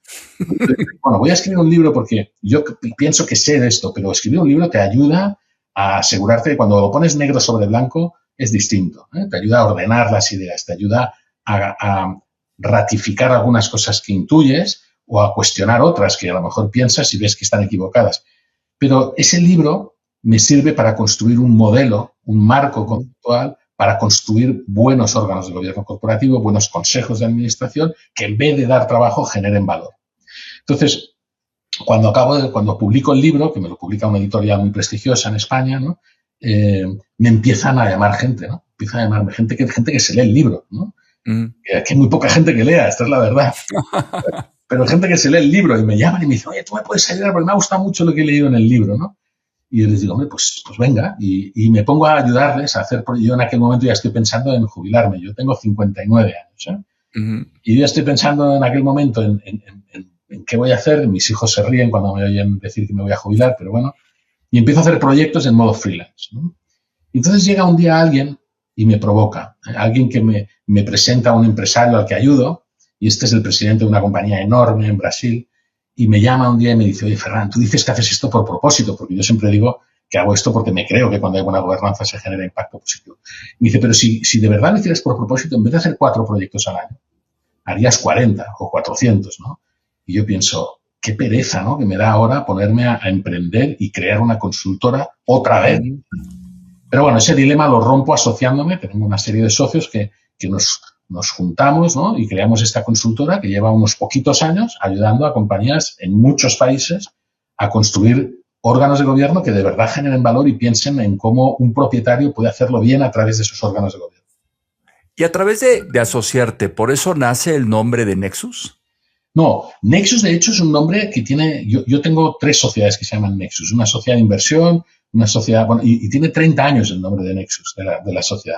Bueno, voy a escribir un libro porque yo pienso que sé de esto, pero escribir un libro te ayuda a asegurarte que cuando lo pones negro sobre blanco es distinto. Te ayuda a ordenar las ideas, te ayuda a ratificar algunas cosas que intuyes o a cuestionar otras que a lo mejor piensas y ves que están equivocadas. Pero ese libro me sirve para construir un modelo, un marco conceptual, para construir buenos órganos de gobierno corporativo, buenos consejos de administración, que en vez de dar trabajo generen valor. Entonces, cuando publico el libro, que me lo publica una editorial muy prestigiosa en España, ¿no? Me empiezan a llamar gente, ¿no? Empiezan a llamarme gente que se lee el libro, ¿no? Que hay muy poca gente que lea, esta es la verdad. Pero gente que se lee el libro y me llaman y me dicen, oye, tú me puedes ayudar porque me ha gustado mucho lo que he leído en el libro, ¿no? Y yo les digo, hombre, pues venga, y me pongo a ayudarles a hacer, yo en aquel momento ya estoy pensando en jubilarme, yo tengo 59 años, y yo estoy pensando en aquel momento en qué voy a hacer. Mis hijos se ríen cuando me oyen decir que me voy a jubilar, pero bueno, y empiezo a hacer proyectos en modo freelance, ¿no? Y entonces llega un día alguien y me provoca, alguien que me presenta a un empresario al que ayudo, y este es el presidente de una compañía enorme en Brasil, y me llama un día y me dice, oye, Ferran, tú dices que haces esto por propósito, porque yo siempre digo que hago esto porque me creo que cuando hay buena gobernanza se genera impacto positivo. Me dice, pero si de verdad lo hicieras por propósito, en vez de hacer 4 proyectos al año, harías 40 o 400, ¿no? Y yo pienso, qué pereza, ¿no?, que me da ahora ponerme a emprender y crear una consultora otra vez. Pero bueno, ese dilema lo rompo asociándome. Tenemos una serie de socios que nos juntamos, ¿no?, y creamos esta consultora que lleva unos poquitos años ayudando a compañías en muchos países a construir órganos de gobierno que de verdad generen valor y piensen en cómo un propietario puede hacerlo bien a través de esos órganos de gobierno. Y a través de asociarte, ¿por eso nace el nombre de Nexus? No, Nexus de hecho es un nombre que tiene, yo tengo 3 sociedades que se llaman Nexus, una sociedad de inversión, una sociedad, bueno, y tiene 30 años el nombre de Nexus, de la sociedad.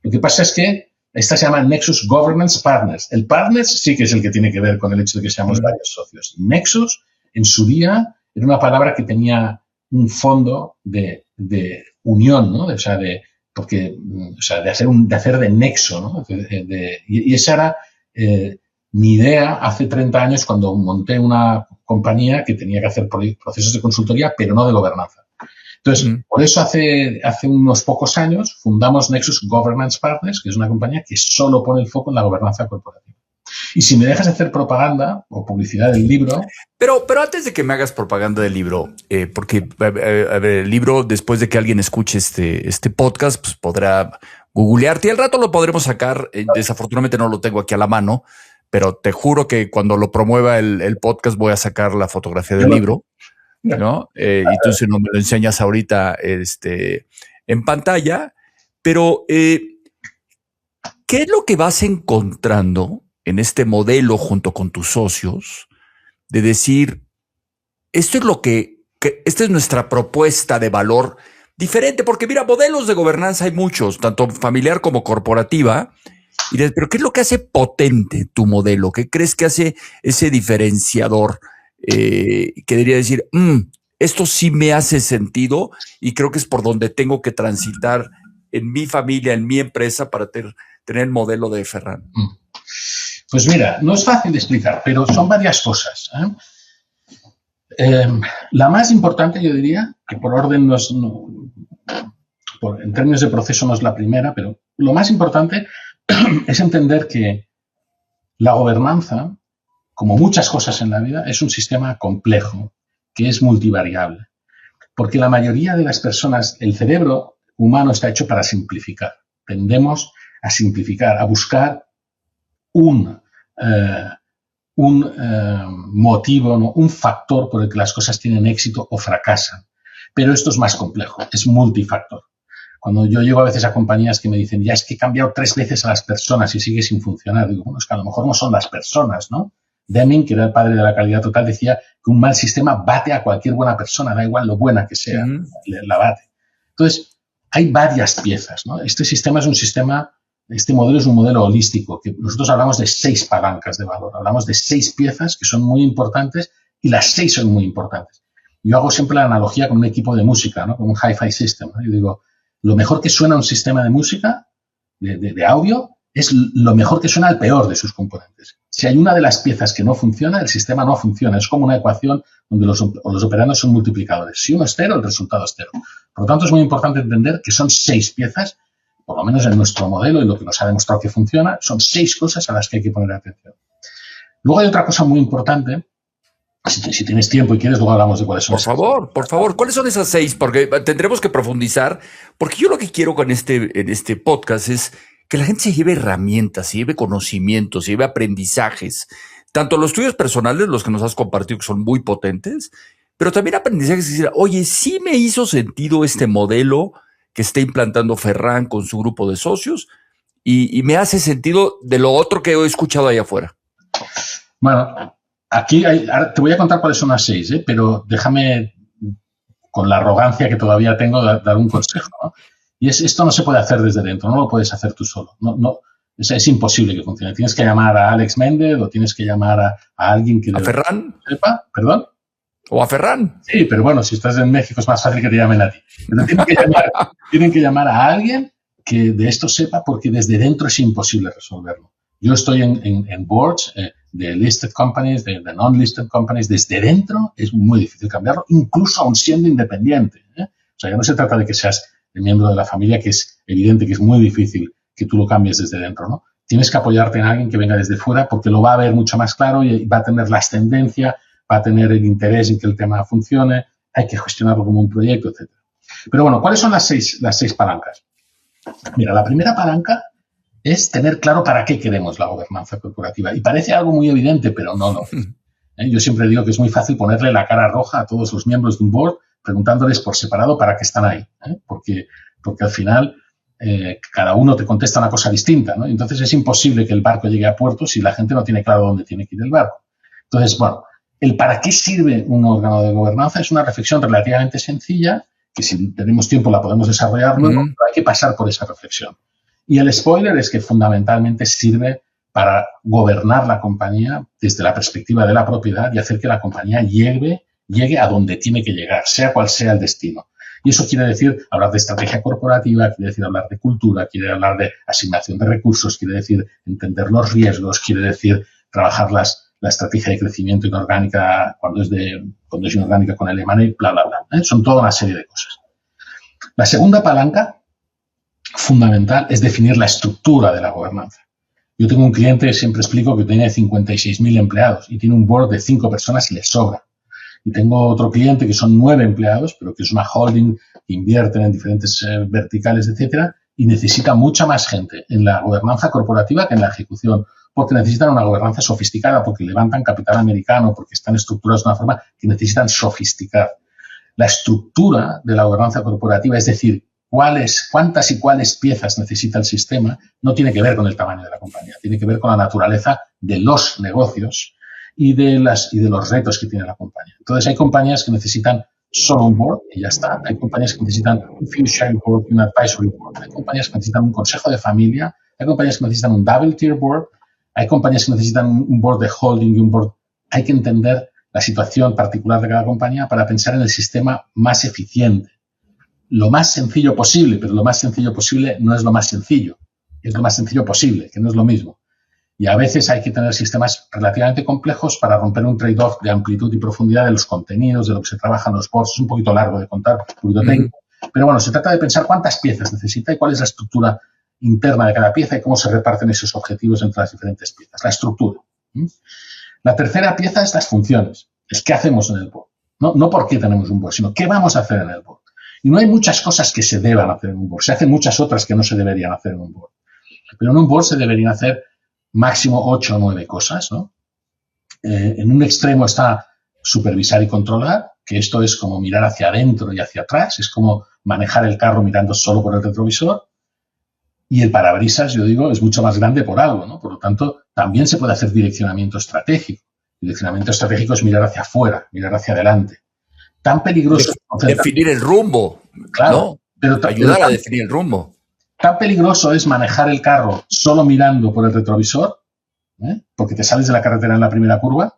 Lo que pasa es que esta se llama Nexus Governance Partners. El Partners sí que es el que tiene que ver con el hecho de que seamos varios socios. Nexus, en su día, era una palabra que tenía un fondo de unión, ¿no? O sea, de hacer de nexo, ¿no? Y esa era mi idea hace 30 años cuando monté una compañía que tenía que hacer procesos de consultoría, pero no de gobernanza. Entonces, por eso hace unos pocos años fundamos Nexus Governance Partners, que es una compañía que solo pone el foco en la gobernanza corporativa. Y si me dejas hacer propaganda o publicidad del libro... Pero antes de que me hagas propaganda del libro, porque a ver, el libro, después de que alguien escuche este podcast, pues podrá googlearte y al rato lo podremos sacar. Desafortunadamente no lo tengo aquí a la mano, pero te juro que cuando lo promueva el podcast voy a sacar la fotografía del libro, ¿no? Y tú si no me lo enseñas ahorita en pantalla. Pero, ¿qué es lo que vas encontrando en este modelo junto con tus socios de decir, esto es lo que esta es nuestra propuesta de valor diferente? Porque mira, modelos de gobernanza hay muchos, tanto familiar como corporativa. Pero ¿qué es lo que hace potente tu modelo? ¿Qué crees que hace ese diferenciador que debería decir, esto sí me hace sentido y creo que es por donde tengo que transitar en mi familia, en mi empresa para tener el modelo de Ferran? Pues mira, no es fácil de explicar, pero son varias cosas. La más importante, yo diría, que por orden en términos de proceso no es la primera, pero lo más importante es entender que la gobernanza, como muchas cosas en la vida, es un sistema complejo, que es multivariable. Porque la mayoría de las personas, el cerebro humano está hecho para simplificar. Tendemos a simplificar, a buscar un motivo, ¿no?, un factor por el que las cosas tienen éxito o fracasan. Pero esto es más complejo, es multifactor. Cuando yo llego a veces a compañías que me dicen, ya es que he cambiado 3 veces a las personas y sigue sin funcionar, digo, bueno, es que a lo mejor no son las personas, ¿no? Deming, que era el padre de la calidad total, decía que un mal sistema bate a cualquier buena persona, da igual lo buena que sea, la bate. Entonces, hay varias piezas, ¿no? Este sistema es un sistema este modelo es un modelo holístico, que nosotros hablamos de 6 palancas de valor, hablamos de 6 piezas que son muy importantes y las 6 son muy importantes. Yo hago siempre la analogía con un equipo de música, ¿no? Con un hi-fi system, ¿no? Yo digo, lo mejor que suena un sistema de música, de audio, es lo mejor que suena al peor de sus componentes. Si hay una de las piezas que no funciona, el sistema no funciona. Es como una ecuación donde los operandos son multiplicadores. Si uno es 0, el resultado es 0. Por lo tanto, es muy importante entender que son 6 piezas, por lo menos en nuestro modelo y lo que nos ha demostrado que funciona, son 6 cosas a las que hay que poner atención. Luego hay otra cosa muy importante. Si tienes tiempo y quieres, luego hablamos de cuáles son. Por favor, ¿cuáles son esas 6? Porque tendremos que profundizar, porque yo lo que quiero en este podcast es que la gente se lleve herramientas, se lleve conocimientos, se lleve aprendizajes, tanto los tuyos personales, los que nos has compartido, que son muy potentes, pero también aprendizajes que decir, oye, sí me hizo sentido este modelo que está implantando Ferran con su grupo de socios y me hace sentido de lo otro que he escuchado allá afuera. Bueno, aquí ahora te voy a contar cuáles son las 6, pero déjame, con la arrogancia que todavía tengo, dar un consejo, ¿no? Y esto no se puede hacer desde dentro, no lo puedes hacer tú solo. No, es imposible que funcione. Tienes que llamar a Alex Méndez o tienes que llamar a alguien que... ¿A Ferran? ¿Sepa? ¿Perdón? ¿O a Ferran? Sí, pero bueno, si estás en México es más fácil que te llamen a ti. Pero tienen que llamar a alguien que de esto sepa, porque desde dentro es imposible resolverlo. Yo estoy en boards de listed companies, de non-listed companies. Desde dentro es muy difícil cambiarlo, incluso aún siendo independiente. O sea, ya no se trata de que seas el miembro de la familia, que es evidente que es muy difícil que tú lo cambies desde dentro, ¿no? Tienes que apoyarte en alguien que venga desde fuera, porque lo va a ver mucho más claro y va a tener la ascendencia, va a tener el interés en que el tema funcione, hay que gestionarlo como un proyecto, etc. Pero bueno, ¿cuáles son las seis palancas? Mira, la primera palanca es tener claro para qué queremos la gobernanza corporativa. Y parece algo muy evidente, pero no lo es. Yo siempre digo que es muy fácil ponerle la cara roja a todos los miembros de un board preguntándoles por separado para qué están ahí. Porque al final cada uno te contesta una cosa distinta, ¿no? Entonces es imposible que el barco llegue a puerto si la gente no tiene claro dónde tiene que ir el barco. Entonces, bueno, el para qué sirve un órgano de gobernanza es una reflexión relativamente sencilla, que si tenemos tiempo la podemos desarrollar luego, pero hay que pasar por esa reflexión. Y el spoiler es que fundamentalmente sirve para gobernar la compañía desde la perspectiva de la propiedad y hacer que la compañía llegue a donde tiene que llegar, sea cual sea el destino. Y eso quiere decir hablar de estrategia corporativa, quiere decir hablar de cultura, quiere hablar de asignación de recursos, quiere decir entender los riesgos, quiere decir trabajar la estrategia de crecimiento inorgánica cuando es inorgánica con el M&A, bla, bla, bla. Son toda una serie de cosas. La segunda palanca fundamental es definir la estructura de la gobernanza. Yo tengo un cliente, siempre explico, que tiene 56.000 empleados y tiene un board de 5 personas y le sobra. Y tengo otro cliente que son 9 empleados, pero que es una holding que invierten en diferentes verticales, etcétera, y necesita mucha más gente en la gobernanza corporativa que en la ejecución, porque necesitan una gobernanza sofisticada, porque levantan capital americano, porque están estructurados de una forma que necesitan sofisticar. La estructura de la gobernanza corporativa, es decir, cuántas y cuáles piezas necesita el sistema, no tiene que ver con el tamaño de la compañía, tiene que ver con la naturaleza de los negocios y de los retos que tiene la compañía. Entonces, hay compañías que necesitan solo un board y ya está. Hay compañías que necesitan un fiduciary board y un advisory board. Hay compañías que necesitan un consejo de familia. Hay compañías que necesitan un double tier board. Hay compañías que necesitan un board de holding y un board. Hay que entender la situación particular de cada compañía para pensar en el sistema más eficiente. Lo más sencillo posible, pero lo más sencillo posible no es lo más sencillo. Es lo más sencillo posible, que no es lo mismo. Y a veces hay que tener sistemas relativamente complejos para romper un trade-off de amplitud y profundidad de los contenidos, de lo que se trabaja en los boards. Es un poquito largo de contar, un poquito técnico. Pero bueno, se trata de pensar cuántas piezas necesita y cuál es la estructura interna de cada pieza y cómo se reparten esos objetivos entre las diferentes piezas. La estructura. La tercera pieza es las funciones. Es qué hacemos en el board. No por qué tenemos un board, sino qué vamos a hacer en el board. Y no hay muchas cosas que se deban hacer en un board. Se hacen muchas otras que no se deberían hacer en un board. Pero en un board se deberían hacer máximo 8 o 9 cosas, ¿no? En un extremo está supervisar y controlar, que esto es como mirar hacia adentro y hacia atrás, es como manejar el carro mirando solo por el retrovisor. Y el parabrisas, yo digo, es mucho más grande por algo, ¿no? Por lo tanto, también se puede hacer direccionamiento estratégico. Direccionamiento estratégico es mirar hacia afuera, mirar hacia adelante. Tan peligroso... Definir el rumbo, claro, ¿no? Pero ayudar a definir el rumbo. Tan peligroso es manejar el carro solo mirando por el retrovisor, porque te sales de la carretera en la primera curva,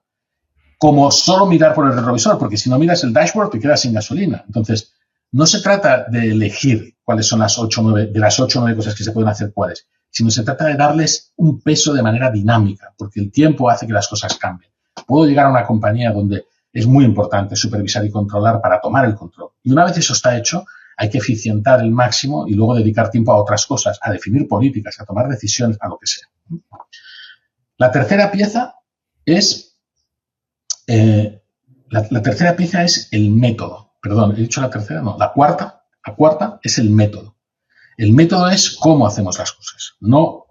como solo mirar por el retrovisor, porque si no miras el dashboard te quedas sin gasolina. Entonces, no se trata de elegir cuáles son las 8 o 9, de las 8 o 9 cosas que se pueden hacer cuáles, sino se trata de darles un peso de manera dinámica, porque el tiempo hace que las cosas cambien. Puedo llegar a una compañía donde es muy importante supervisar y controlar para tomar el control. Y una vez eso está hecho, hay que eficientar el máximo y luego dedicar tiempo a otras cosas, a definir políticas, a tomar decisiones, a lo que sea. La tercera pieza es la tercera pieza es el método. Perdón, ¿he dicho la tercera? No, la cuarta es el método. El método es cómo hacemos las cosas. No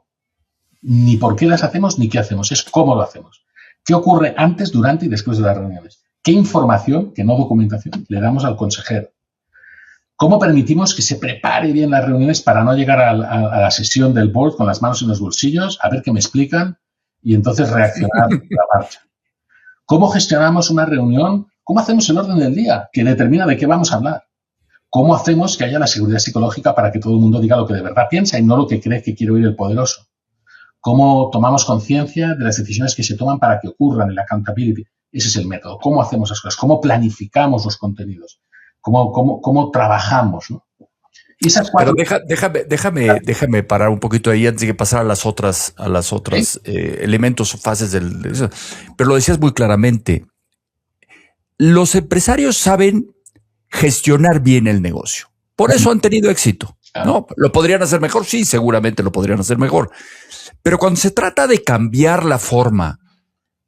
ni por qué las hacemos ni qué hacemos, es cómo lo hacemos. ¿Qué ocurre antes, durante y después de las reuniones? ¿Qué información, que no documentación, le damos al consejero? ¿Cómo permitimos que se prepare bien las reuniones para no llegar a la sesión del board con las manos en los bolsillos, a ver qué me explican y entonces reaccionar a la marcha? ¿Cómo gestionamos una reunión? ¿Cómo hacemos el orden del día que determina de qué vamos a hablar? ¿Cómo hacemos que haya la seguridad psicológica para que todo el mundo diga lo que de verdad piensa y no lo que cree que quiere oír el poderoso? ¿Cómo tomamos conciencia de las decisiones que se toman para que ocurran, el accountability? Ese es el método. ¿Cómo hacemos las cosas? ¿Cómo planificamos los contenidos? ¿Cómo trabajamos? ¿No? Y esas cuatro... Pero déjame parar un poquito ahí antes de que pasar a las otras ¿sí? Elementos o fases del... Pero lo decías muy claramente. Los empresarios saben gestionar bien el negocio. Por eso han tenido éxito, ¿no? ¿Lo podrían hacer mejor? Sí, seguramente lo podrían hacer mejor. Pero cuando se trata de cambiar la forma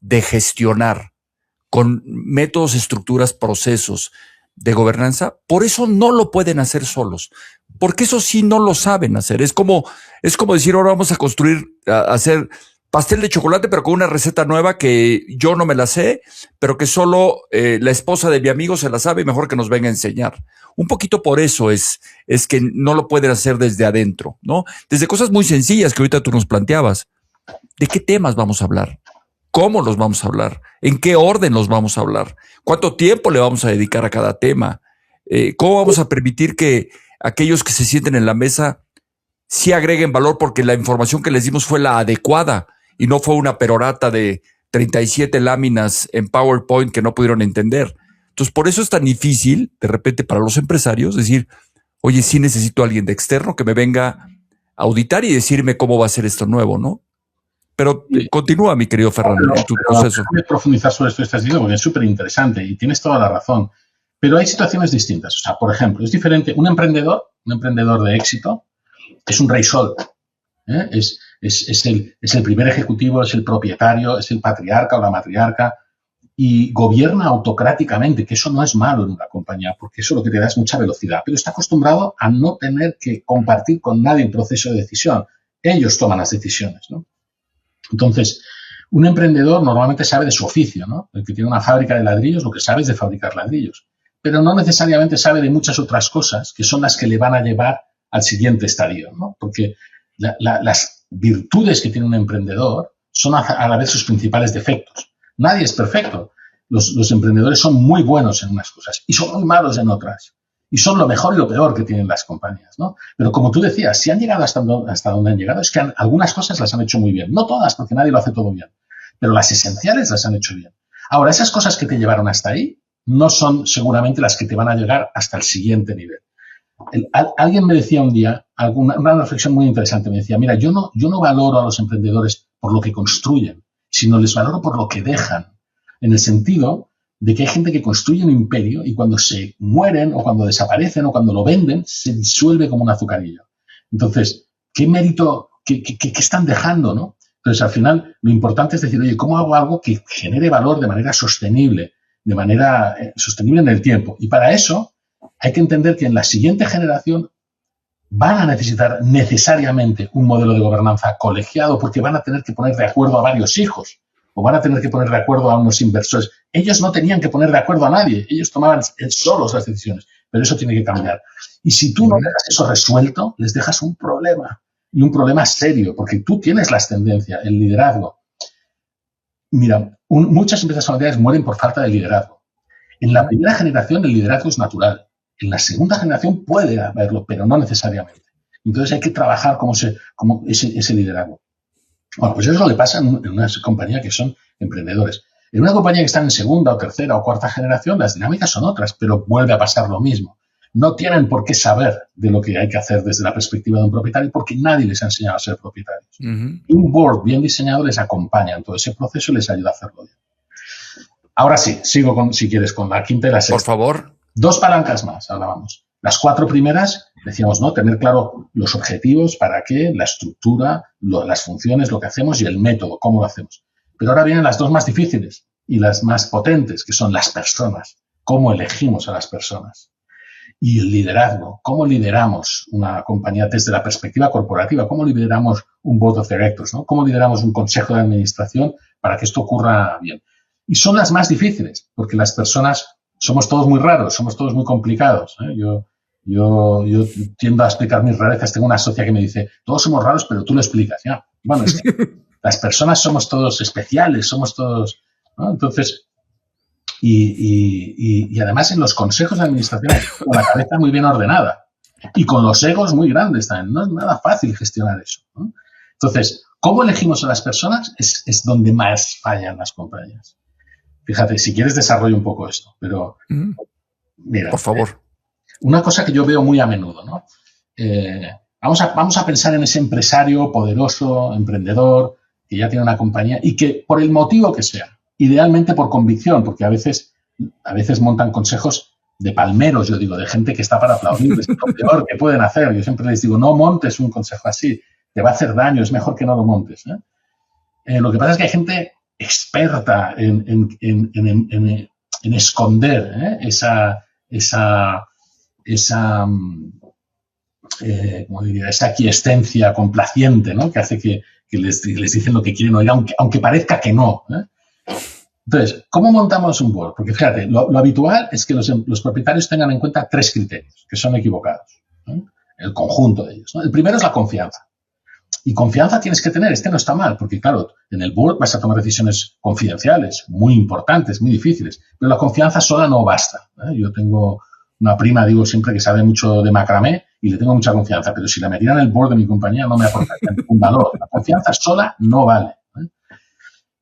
de gestionar con métodos, estructuras, procesos de gobernanza, por eso no lo pueden hacer solos, porque eso sí no lo saben hacer. Es como decir, ahora vamos a hacer pastel de chocolate, pero con una receta nueva que yo no me la sé, pero que solo la esposa de mi amigo se la sabe y mejor que nos venga a enseñar. Un poquito por eso es que no lo pueden hacer desde adentro, ¿no? Desde cosas muy sencillas que ahorita tú nos planteabas. ¿De qué temas vamos a hablar? ¿Cómo los vamos a hablar? ¿En qué orden los vamos a hablar? ¿Cuánto tiempo le vamos a dedicar a cada tema? ¿Cómo vamos a permitir que aquellos que se sienten en la mesa sí agreguen valor porque la información que les dimos fue la adecuada y no fue una perorata de 37 láminas en PowerPoint que no pudieron entender? Entonces, por eso es tan difícil, de repente, para los empresarios decir, oye, sí necesito a alguien de externo que me venga a auditar y decirme cómo va a ser esto nuevo, ¿no? Pero continúa, mi querido Fernando, en tu proceso. Déjame profundizar sobre esto que estás diciendo porque es súper interesante y tienes toda la razón. Pero hay situaciones distintas. O sea, por ejemplo, es diferente. Un emprendedor de éxito es un rey sol. Es el primer ejecutivo, es el propietario, es el patriarca o la matriarca y gobierna autocráticamente, que eso no es malo en una compañía porque eso lo que te da es mucha velocidad. Pero está acostumbrado a no tener que compartir con nadie el proceso de decisión. Ellos toman las decisiones, ¿no? Entonces, un emprendedor normalmente sabe de su oficio, ¿no? El que tiene una fábrica de ladrillos, lo que sabe es de fabricar ladrillos. Pero no necesariamente sabe de muchas otras cosas que son las que le van a llevar al siguiente estadio, ¿no? Porque las virtudes que tiene un emprendedor son a la vez sus principales defectos. Nadie es perfecto. Los emprendedores son muy buenos en unas cosas y son muy malos en otras. Y son lo mejor y lo peor que tienen las compañías, ¿no? Pero como tú decías, si han llegado hasta donde han llegado, es que algunas cosas las han hecho muy bien. No todas, porque nadie lo hace todo bien. Pero las esenciales las han hecho bien. Ahora, esas cosas que te llevaron hasta ahí no son seguramente las que te van a llegar hasta el siguiente nivel. Alguien me decía un día, una reflexión muy interesante, me decía, mira, yo no valoro a los emprendedores por lo que construyen, sino les valoro por lo que dejan. En el sentido de que hay gente que construye un imperio y cuando se mueren o cuando desaparecen o cuando lo venden, se disuelve como un azucarillo. Entonces, ¿qué mérito, qué están dejando, no? Entonces, al final, lo importante es decir, oye, ¿cómo hago algo que genere valor de manera sostenible en el tiempo? Y para eso hay que entender que en la siguiente generación van a necesitar necesariamente un modelo de gobernanza colegiado porque van a tener que poner de acuerdo a varios hijos. O van a tener que poner de acuerdo a unos inversores. Ellos no tenían que poner de acuerdo a nadie. Ellos tomaban solos las decisiones. Pero eso tiene que cambiar. Y si tú no dejas eso resuelto, les dejas un problema. Y un problema serio, porque tú tienes la ascendencia, el liderazgo. Mira, muchas empresas familiares mueren por falta de liderazgo. En la primera generación el liderazgo es natural. En la segunda generación puede haberlo, pero no necesariamente. Entonces hay que trabajar como ese liderazgo. Bueno, pues eso es lo que pasa en una compañía que son emprendedores. En una compañía que está en segunda o tercera o cuarta generación, las dinámicas son otras, pero vuelve a pasar lo mismo. No tienen por qué saber de lo que hay que hacer desde la perspectiva de un propietario porque nadie les ha enseñado a ser propietarios. Y un board bien diseñado les acompaña en todo ese proceso y les ayuda a hacerlo bien. Ahora sí, sigo si quieres con la quinta y la sexta. Por favor. 2 palancas más, hablábamos. Las 4 primeras, decíamos, ¿no? Tener claro los objetivos, para qué, la estructura, las funciones, lo que hacemos y el método, cómo lo hacemos. Pero ahora vienen las 2 más difíciles y las más potentes, que son las personas. Cómo elegimos a las personas. Y el liderazgo. Cómo lideramos una compañía desde la perspectiva corporativa. Cómo lideramos un board of directors, ¿no? Cómo lideramos un consejo de administración para que esto ocurra bien. Y son las más difíciles, porque las personas somos todos muy raros, somos todos muy complicados, ¿eh? Yo tiendo a explicar mis rarezas. Tengo una socia que me dice, todos somos raros, pero tú lo explicas. ¿Ya? Bueno, es que las personas somos todos especiales, somos todos, ¿no? Entonces, y además en los consejos de administración con la cabeza muy bien ordenada y con los egos muy grandes también. No es nada fácil gestionar eso, ¿no? Entonces, ¿cómo elegimos a las personas? Es donde más fallan las compañías. Fíjate, si quieres desarrollo un poco esto, pero mira, por favor. Una cosa que yo veo muy a menudo, ¿no? Vamos a pensar en ese empresario poderoso, emprendedor, que ya tiene una compañía y que por el motivo que sea, idealmente por convicción, porque a veces montan consejos de palmeros, yo digo, de gente que está para aplaudir, es lo peor que pueden hacer. Yo siempre les digo, no montes un consejo así, te va a hacer daño, es mejor que no lo montes, ¿eh? Lo que pasa es que hay gente experta en esconder, ¿eh? ¿Cómo diría? Esa aquiescencia complaciente, ¿no? Que hace que les dicen lo que quieren oír, aunque parezca que no, ¿eh? Entonces, ¿cómo montamos un board? Porque fíjate, lo habitual es que los propietarios tengan en cuenta 3 criterios que son equivocados, ¿eh? El conjunto de ellos, ¿no? El primero es la confianza. Y confianza tienes que tener, no está mal, porque claro, en el board vas a tomar decisiones confidenciales, muy importantes, muy difíciles, pero la confianza sola no basta, ¿eh? Yo tengo una prima, digo siempre, que sabe mucho de macramé y le tengo mucha confianza, pero si la metiera en el board de mi compañía no me aportaría ningún valor. La confianza sola no vale, ¿eh?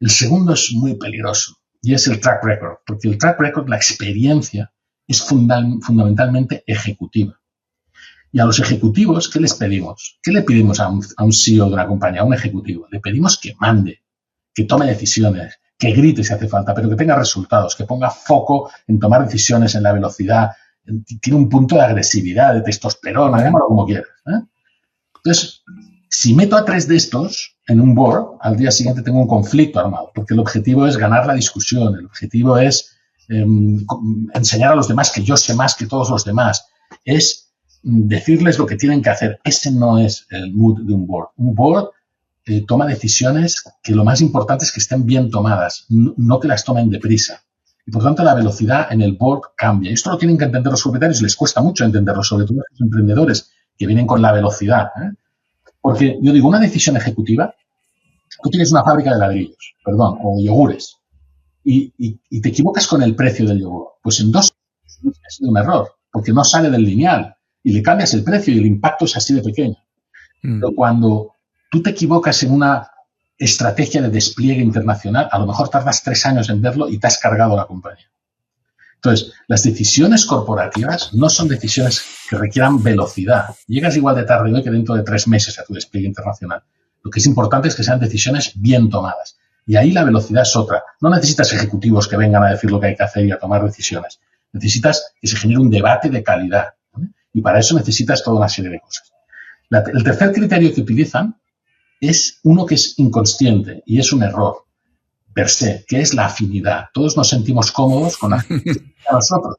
El segundo es muy peligroso y es el track record, porque el track record, la experiencia, es fundamentalmente ejecutiva. Y a los ejecutivos, ¿qué les pedimos? ¿Qué le pedimos a un CEO de una compañía, a un ejecutivo? Le pedimos que mande, que tome decisiones, que grite si hace falta, pero que tenga resultados, que ponga foco en tomar decisiones, en la velocidad, tiene un punto de agresividad, de testosterona, llámalo como quieras, ¿eh? Entonces, si meto a 3 de estos en un board, al día siguiente tengo un conflicto armado, porque el objetivo es ganar la discusión, el objetivo es enseñar a los demás que yo sé más que todos los demás, es decirles lo que tienen que hacer. Ese no es el mood de un board. Un board toma decisiones que lo más importante es que estén bien tomadas, no que las tomen deprisa. Y por tanto la velocidad en el board cambia. Esto lo tienen que entender los propietarios y les cuesta mucho entenderlo, sobre todo los emprendedores que vienen con la velocidad, ¿eh? Porque yo digo, una decisión ejecutiva, tú tienes una fábrica de ladrillos, o de yogures, y te equivocas con el precio del yogur. Pues en 2 ha sido un error, porque no sale del lineal. Y le cambias el precio y el impacto es así de pequeño. Pero cuando tú te equivocas en una estrategia de despliegue internacional, a lo mejor tardas 3 años en verlo y te has cargado la compañía. Entonces, las decisiones corporativas no son decisiones que requieran velocidad. Llegas igual de tarde hoy que dentro de 3 meses a tu despliegue internacional. Lo que es importante es que sean decisiones bien tomadas. Y ahí la velocidad es otra. No necesitas ejecutivos que vengan a decir lo que hay que hacer y a tomar decisiones. Necesitas que se genere un debate de calidad. Y para eso necesitas toda una serie de cosas. El tercer criterio que utilizan es uno que es inconsciente y es un error per se, que es la afinidad. Todos nos sentimos cómodos con la afinidad a nosotros.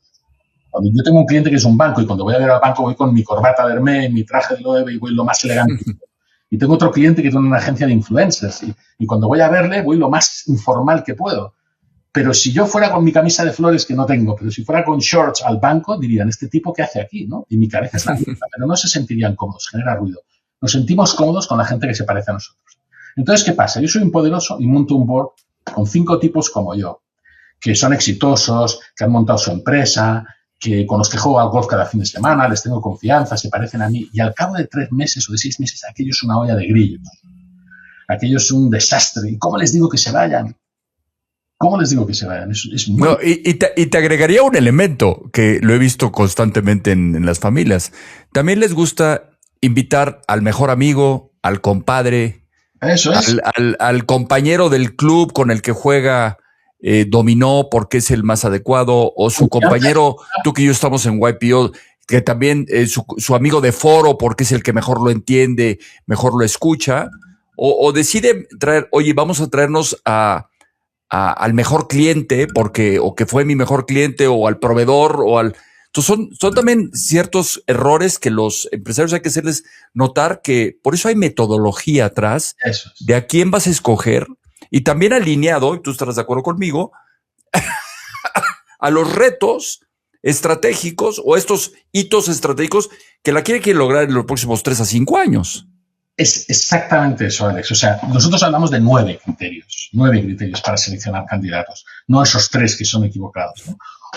Cuando yo tengo un cliente que es un banco y cuando voy a ver al banco voy con mi corbata de Hermès, mi traje de Loewe y voy lo más elegante. Y tengo otro cliente que tiene una agencia de influencers y cuando voy a verle voy lo más informal que puedo. Pero si yo fuera con mi camisa de flores, que no tengo, pero si fuera con shorts al banco, dirían, ¿este tipo qué hace aquí? ¿No? Y mi cabeza está abierta, pero no se sentirían cómodos, genera ruido. Nos sentimos cómodos con la gente que se parece a nosotros. Entonces, ¿qué pasa? Yo soy un poderoso y monto un board con 5 tipos como yo, que son exitosos, que han montado su empresa, con los que juego al golf cada fin de semana, les tengo confianza, se parecen a mí, y al cabo de 3 meses o de 6 meses, aquello es una olla de grillos. Aquello es un desastre. ¿Y cómo les digo que se vayan? ¿Cómo les digo que se vayan? Es muy... No, y te agregaría un elemento que lo he visto constantemente en las familias. También les gusta invitar al mejor amigo, al compadre, Eso es. al compañero del club con el que juega dominó porque es el más adecuado, o su compañero, tú que yo estamos en YPO, que también su amigo de foro porque es el que mejor lo entiende, mejor lo escucha, o decide traer, oye, vamos a traernos al mejor cliente o que fue mi mejor cliente, o al proveedor, Entonces son también ciertos errores que los empresarios hay que hacerles notar, que por eso hay metodología atrás de a quién vas a escoger, y también alineado, y tú estarás de acuerdo conmigo, a los retos estratégicos o estos hitos estratégicos que la quiere lograr en los próximos 3 a 5 años. Es exactamente eso, Alex. O sea, nosotros hablamos de 9 criterios para seleccionar candidatos, no esos 3 que son equivocados, ¿no?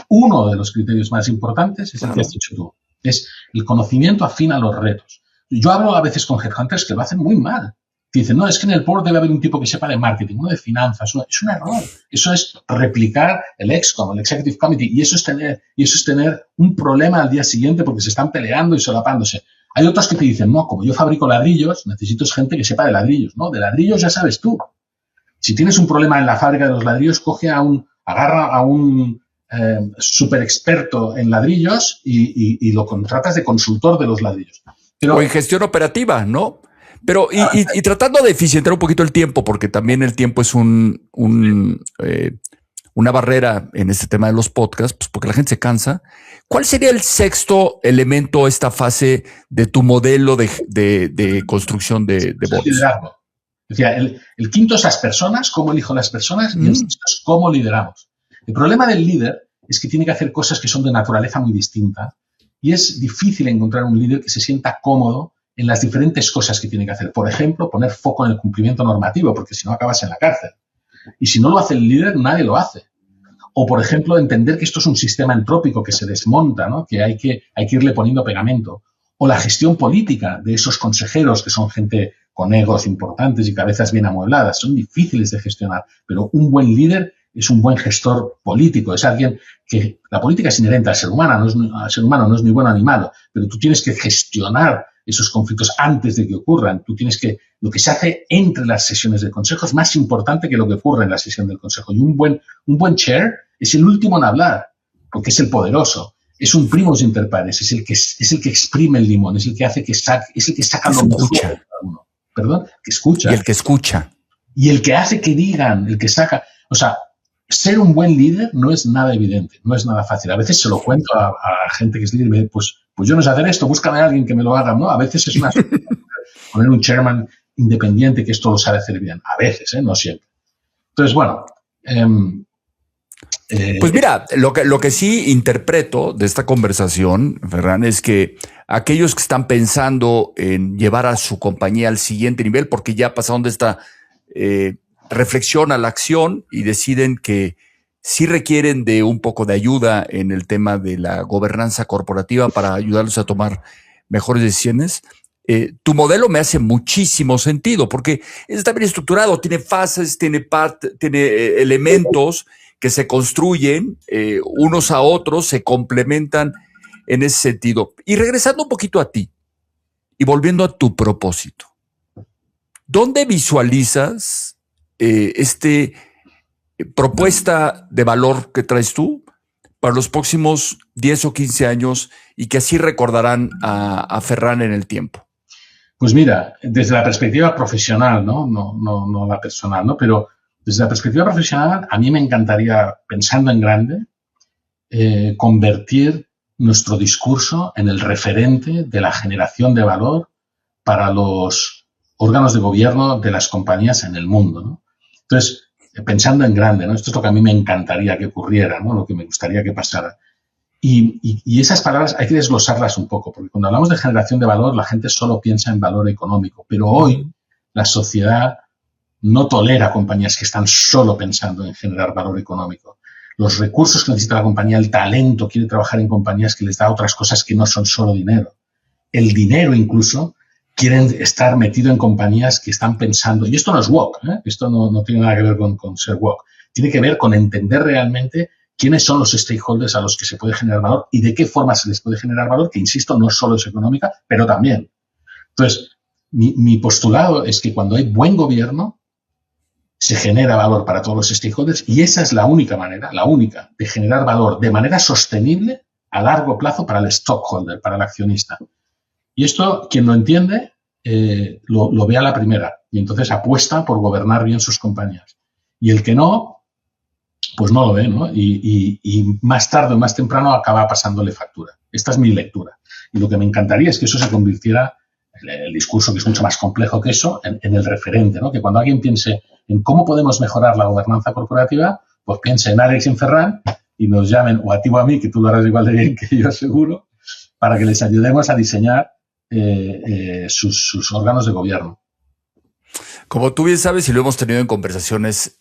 Uno de los criterios más importantes es el que has dicho tú, es el conocimiento afín a los retos. Yo hablo a veces con headhunters que lo hacen muy mal. Que dicen, no, es que en el board debe haber un tipo que sepa de marketing, uno de finanzas. Es un error. Eso es replicar el ExCom, el Executive Committee, y eso es tener un problema al día siguiente porque se están peleando y solapándose. Hay otros que te dicen, no, como yo fabrico ladrillos, necesito gente que sepa de ladrillos. No, de ladrillos ya sabes tú. Si tienes un problema en la fábrica de los ladrillos, agarra a un super experto en ladrillos y lo contratas de consultor de los ladrillos. Pero, o en gestión operativa, ¿no? Pero, y tratando de eficientar un poquito el tiempo, porque también el tiempo es una barrera en este tema de los podcasts, pues porque la gente se cansa. ¿Cuál sería el sexto elemento, esta fase de tu modelo de construcción de bots? Liderazgo. O sea, el quinto es las personas, cómo elijo las personas, y el sexto es cómo lideramos. El problema del líder es que tiene que hacer cosas que son de naturaleza muy distinta, y es difícil encontrar un líder que se sienta cómodo en las diferentes cosas que tiene que hacer. Por ejemplo, poner foco en el cumplimiento normativo, porque si no acabas en la cárcel. Y si no lo hace el líder, nadie lo hace. O, por ejemplo, entender que esto es un sistema entrópico que se desmonta, ¿no? Que hay que irle poniendo pegamento. O la gestión política de esos consejeros, que son gente con egos importantes y cabezas bien amuebladas. Son difíciles de gestionar, pero un buen líder es un buen gestor político. Es alguien que... La política es inherente al ser humano, no es ni bueno ni malo, pero tú tienes que gestionar esos conflictos antes de que ocurran. Lo que se hace entre las sesiones del consejo es más importante que lo que ocurre en la sesión del consejo. Y un buen chair es el último en hablar, porque es el poderoso. Es un primus inter pares, es el que exprime el limón, es el que hace es el que saca lo mejor de cada uno. Perdón, que escucha. Y el que escucha. Y el que hace que digan, el que saca. O sea, ser un buen líder no es nada evidente, no es nada fácil. A veces se lo cuento a gente que es líder y me dice, pues yo no sé hacer esto, búscame a alguien que me lo haga. No, a veces es una poner un chairman independiente que esto lo sabe hacer bien. A veces, no siempre. Entonces, bueno. Pues mira, lo que sí interpreto de esta conversación, Ferran, es que aquellos que están pensando en llevar a su compañía al siguiente nivel, porque ya pasaron de esta reflexión a la acción y deciden que sí requieren de un poco de ayuda en el tema de la gobernanza corporativa para ayudarlos a tomar mejores decisiones. Tu modelo me hace muchísimo sentido porque está bien estructurado, tiene fases, tiene elementos que se construyen unos a otros, se complementan en ese sentido. Y regresando un poquito a ti y volviendo a tu propósito, ¿dónde visualizas propuesta de valor que traes tú para los próximos 10 o 15 años y que así recordarán a Ferran en el tiempo? Pues mira, desde la perspectiva profesional, no la personal, ¿no? Pero desde la perspectiva profesional, a mí me encantaría, pensando en grande, convertir nuestro discurso en el referente de la generación de valor para los órganos de gobierno de las compañías en el mundo, ¿no? Entonces, pensando en grande, ¿no? Esto es lo que a mí me encantaría que ocurriera, ¿no? Lo que me gustaría que pasara. Y esas palabras hay que desglosarlas un poco, porque cuando hablamos de generación de valor, la gente solo piensa en valor económico. Pero hoy la sociedad no tolera compañías que están solo pensando en generar valor económico. los recursos que necesita la compañía, el talento, quiere trabajar en compañías que les da otras cosas que no son solo dinero. El dinero incluso, quieren estar metido en compañías que están pensando, y esto no es woke, esto no tiene nada que ver con ser woke, tiene que ver con entender realmente quiénes son los stakeholders a los que se puede generar valor y de qué forma se les puede generar valor, que insisto, no solo es económica, pero también. Entonces, mi postulado es que cuando hay buen gobierno, se genera valor para todos los stakeholders y esa es la única manera, de generar valor de manera sostenible a largo plazo para el stockholder, para el accionista. Y esto, quien lo entiende, lo ve a la primera y entonces apuesta por gobernar bien sus compañías. Y el que no, pues no lo ve, ¿no? Y más tarde o más temprano acaba pasándole factura. Esta es mi lectura. Y lo que me encantaría es que eso se convirtiera, el discurso que es mucho más complejo que eso, en el referente, ¿no? Que cuando alguien piense en cómo podemos mejorar la gobernanza corporativa, pues piense en Alex y en Ferran y nos llamen, o a ti o a mí, que tú lo harás igual de bien que yo seguro, para que les ayudemos a diseñar sus órganos de gobierno. Como tú bien sabes, y lo hemos tenido en conversaciones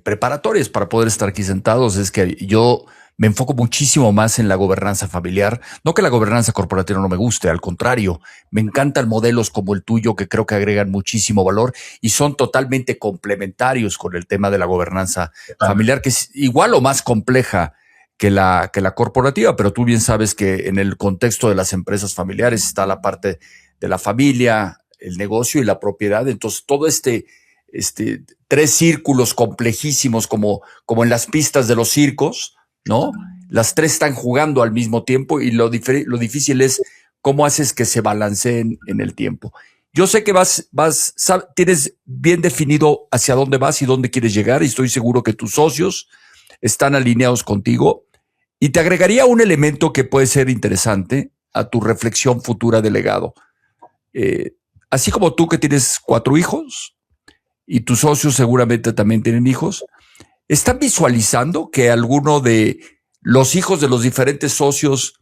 preparatorias para poder estar aquí sentados, es que yo me enfoco muchísimo más en la gobernanza familiar. No que la gobernanza corporativa no me guste, al contrario, me encantan modelos como el tuyo que creo que agregan muchísimo valor y son totalmente complementarios con el tema de la gobernanza familiar, que es igual o más compleja que la corporativa, pero tú bien sabes que en el contexto de las empresas familiares está la parte de la familia, el negocio y la propiedad. Entonces, todo tres círculos complejísimos como en las pistas de los circos, ¿no? Las tres están jugando al mismo tiempo y lo difícil es cómo haces que se balanceen en el tiempo. Yo sé que tienes bien definido hacia dónde vas y dónde quieres llegar y estoy seguro que tus socios están alineados contigo. Y te agregaría un elemento que puede ser interesante a tu reflexión futura de legado. Así como tú que tienes 4 hijos y tus socios seguramente también tienen hijos, ¿están visualizando que alguno de los hijos de los diferentes socios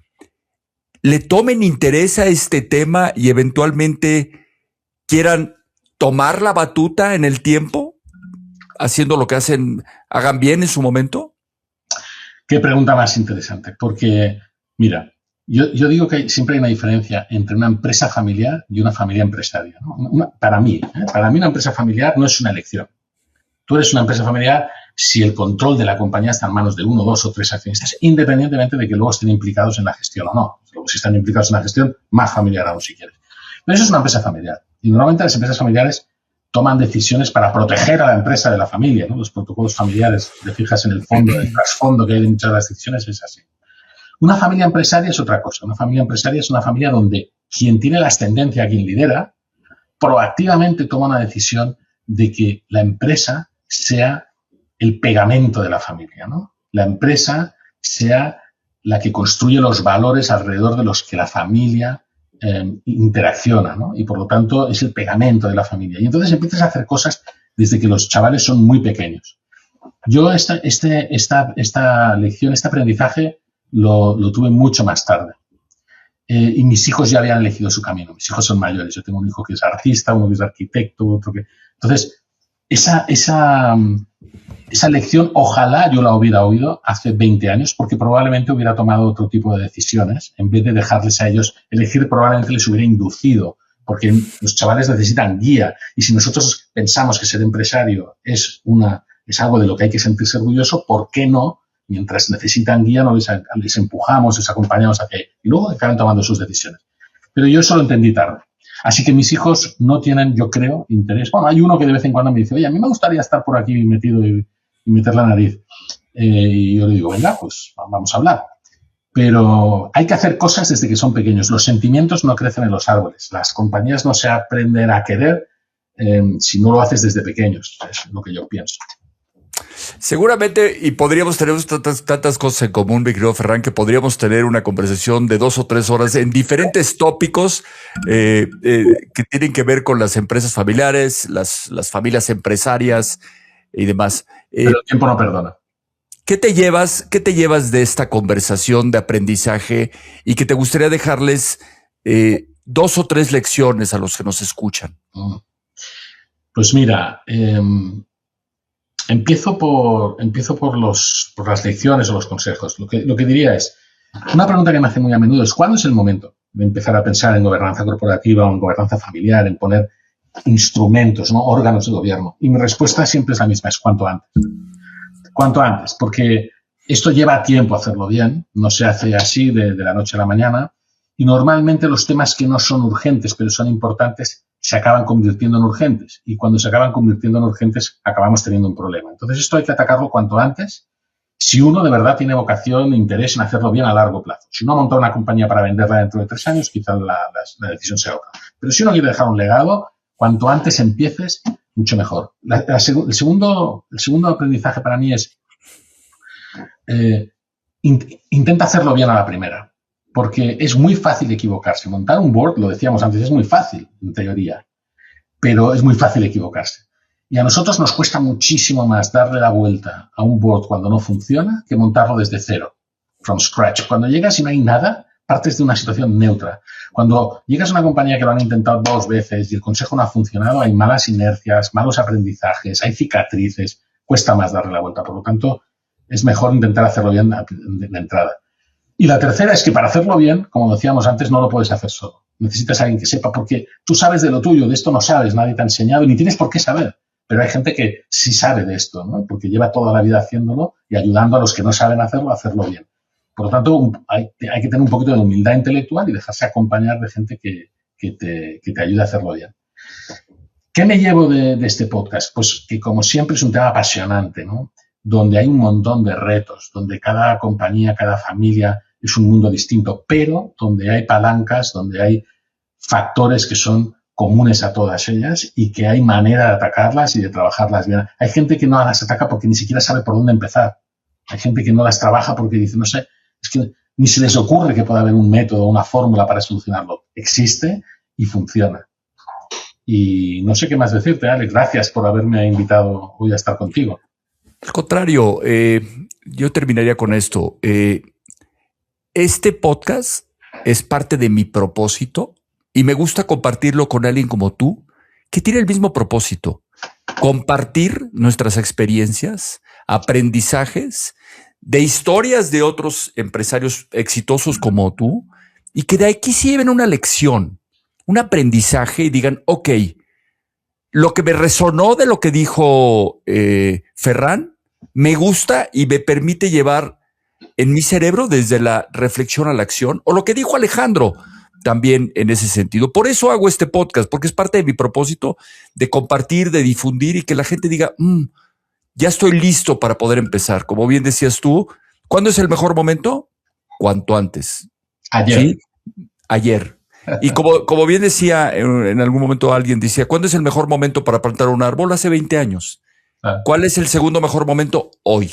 le tomen interés a este tema y eventualmente quieran tomar la batuta en el tiempo, haciendo lo que hagan bien en su momento? Qué pregunta más interesante, porque, mira, yo digo que siempre hay una diferencia entre una empresa familiar y una familia empresaria, ¿no? Para mí una empresa familiar no es una elección. Tú eres una empresa familiar si el control de la compañía está en manos de 1, 2 o 3 accionistas, independientemente de que luego estén implicados en la gestión o no. Luego, si están implicados en la gestión, más familiar aún si quieres. Pero eso es una empresa familiar. Y normalmente las empresas familiares toman decisiones para proteger a la empresa de la familia, ¿no? Los protocolos familiares, te fijas en el fondo, el trasfondo que hay de muchas de las decisiones, es así. Una familia empresaria es otra cosa. Una familia empresaria es una familia donde quien tiene la ascendencia, quien lidera, proactivamente toma una decisión de que la empresa sea el pegamento de la familia, ¿no? La empresa sea la que construye los valores alrededor de los que la familia interacciona, ¿no? Y por lo tanto es el pegamento de la familia. Y entonces empiezas a hacer cosas desde que los chavales son muy pequeños. Yo esta lección, este aprendizaje lo tuve mucho más tarde. Y mis hijos ya habían elegido su camino. Mis hijos son mayores. Yo tengo un hijo que es artista, uno que es arquitecto, otro que... Entonces, esa lección, ojalá yo la hubiera oído hace 20 años, porque probablemente hubiera tomado otro tipo de decisiones. En vez de dejarles a ellos elegir, probablemente les hubiera inducido, porque los chavales necesitan guía. Y si nosotros pensamos que ser empresario es algo de lo que hay que sentirse orgulloso, ¿por qué no? Mientras necesitan guía, no les empujamos, les acompañamos a que y luego acaben tomando sus decisiones. Pero yo eso lo entendí tarde. Así que mis hijos no tienen, yo creo, interés. Bueno, hay uno que de vez en cuando me dice, oye, a mí me gustaría estar por aquí metido y meter la nariz. Y yo le digo, venga, pues vamos a hablar. Pero hay que hacer cosas desde que son pequeños. Los sentimientos no crecen en los árboles. Las compañías no se aprenden a querer si no lo haces desde pequeños. Es lo que yo pienso. Seguramente, y podríamos tener tantas cosas en común, mi querido Ferran, que podríamos tener una conversación de 2 o 3 horas en diferentes tópicos que tienen que ver con las empresas familiares, las familias empresarias y demás. Pero el tiempo no perdona. ¿Qué te llevas de esta conversación de aprendizaje y que te gustaría dejarles 2 o 3 lecciones a los que nos escuchan? Pues mira, Empiezo por las lecciones o los consejos. Lo que diría es, una pregunta que me hace muy a menudo es, ¿cuándo es el momento de empezar a pensar en gobernanza corporativa o en gobernanza familiar, en poner instrumentos, ¿no? Órganos de gobierno? Y mi respuesta siempre es la misma, es cuanto antes. Cuanto antes, porque esto lleva tiempo hacerlo bien, no se hace así de la noche a la mañana, y normalmente los temas que no son urgentes, pero son importantes, se acaban convirtiendo en urgentes. Y cuando se acaban convirtiendo en urgentes, acabamos teniendo un problema. Entonces, esto hay que atacarlo cuanto antes, si uno de verdad tiene vocación e interés en hacerlo bien a largo plazo. Si uno ha montado una compañía para venderla dentro de 3 años, quizás la decisión sea otra. Pero si uno quiere dejar un legado, cuanto antes empieces, mucho mejor. El segundo aprendizaje para mí es intenta hacerlo bien a la primera, porque es muy fácil equivocarse. Montar un board, lo decíamos antes, es muy fácil en teoría, pero es muy fácil equivocarse. Y a nosotros nos cuesta muchísimo más darle la vuelta a un board cuando no funciona que montarlo desde cero, from scratch. Cuando llegas y no hay nada, partes de una situación neutra. Cuando llegas a una compañía que lo han intentado 2 veces y el consejo no ha funcionado, hay malas inercias, malos aprendizajes, hay cicatrices, cuesta más darle la vuelta. Por lo tanto, es mejor intentar hacerlo bien de entrada. Y la tercera es que para hacerlo bien, como decíamos antes, no lo puedes hacer solo. Necesitas a alguien que sepa, porque tú sabes de lo tuyo, de esto no sabes, nadie te ha enseñado, ni tienes por qué saber. Pero hay gente que sí sabe de esto, ¿no? Porque lleva toda la vida haciéndolo y ayudando a los que no saben hacerlo a hacerlo bien. Por lo tanto, hay que tener un poquito de humildad intelectual y dejarse acompañar de gente que te ayude a hacerlo bien. ¿Qué me llevo de este podcast? Pues que, como siempre, es un tema apasionante, ¿no? Donde hay un montón de retos, donde cada compañía, cada familia es un mundo distinto, pero donde hay palancas, donde hay factores que son comunes a todas ellas y que hay manera de atacarlas y de trabajarlas bien. Hay gente que no las ataca porque ni siquiera sabe por dónde empezar. Hay gente que no las trabaja porque dice, no sé, es que ni se les ocurre que pueda haber un método, una fórmula para solucionarlo. Existe y funciona. Y no sé qué más decirte, Alex. Gracias por haberme invitado hoy a estar contigo. Al contrario, yo terminaría con esto. Este podcast es parte de mi propósito y me gusta compartirlo con alguien como tú, que tiene el mismo propósito: compartir nuestras experiencias, aprendizajes de historias de otros empresarios exitosos como tú, y que de aquí se lleven una lección, un aprendizaje y digan, ok, lo que me resonó de lo que dijo Ferran me gusta y me permite llevar en mi cerebro desde la reflexión a la acción, o lo que dijo Alejandro también en ese sentido. Por eso hago este podcast, porque es parte de mi propósito de compartir, de difundir y que la gente diga, ya estoy listo para poder empezar. Como bien decías tú, ¿cuándo es el mejor momento? Cuanto antes. Ayer. ¿Sí? Ayer. Y como bien decía, en algún momento alguien decía, ¿cuándo es el mejor momento para plantar un árbol? Hace 20 años. ¿Cuál es el segundo mejor momento? Hoy.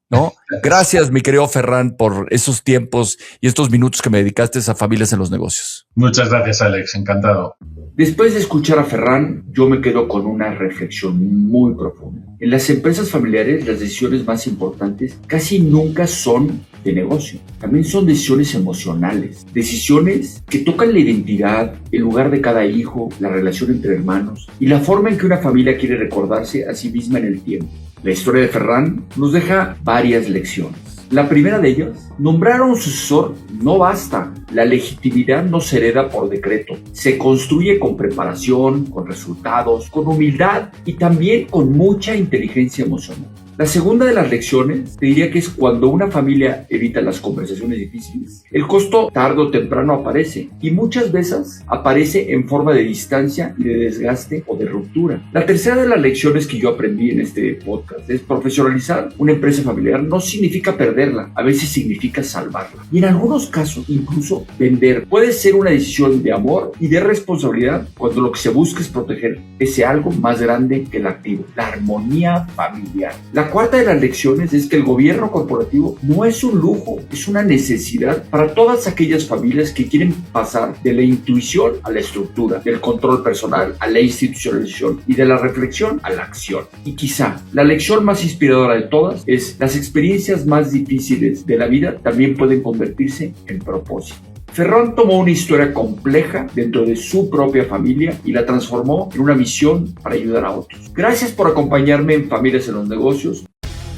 ¿No? Gracias, mi querido Ferran, por esos tiempos y estos minutos que me dedicaste a Familias en los Negocios. Muchas gracias, Alex. Encantado. Después de escuchar a Ferran, yo me quedo con una reflexión muy profunda. En las empresas familiares, las decisiones más importantes casi nunca son de negocio. También son decisiones emocionales, decisiones que tocan la identidad, el lugar de cada hijo, la relación entre hermanos y la forma en que una familia quiere recordarse a sí misma en el tiempo. La historia de Ferran nos deja varias lecciones. La primera de ellas, nombrar a un sucesor no basta. La legitimidad no se hereda por decreto. Se construye con preparación, con resultados, con humildad y también con mucha inteligencia emocional. La segunda de las lecciones, te diría que es cuando una familia evita las conversaciones difíciles, el costo tarde o temprano aparece y muchas veces aparece en forma de distancia y de desgaste o de ruptura. La tercera de las lecciones que yo aprendí en este podcast es profesionalizar una empresa familiar no significa perderla, a veces significa salvarla. Y en algunos casos, incluso vender. Puede ser una decisión de amor y de responsabilidad cuando lo que se busca es proteger ese algo más grande que el activo, la armonía familiar. La cuarta de las lecciones es que el gobierno corporativo no es un lujo, es una necesidad para todas aquellas familias que quieren pasar de la intuición a la estructura, del control personal a la institucionalización y de la reflexión a la acción. Y quizá la lección más inspiradora de todas es las experiencias más difíciles de la vida también pueden convertirse en propósito. Ferran tomó una historia compleja dentro de su propia familia y la transformó en una misión para ayudar a otros. Gracias por acompañarme en Familias en los Negocios.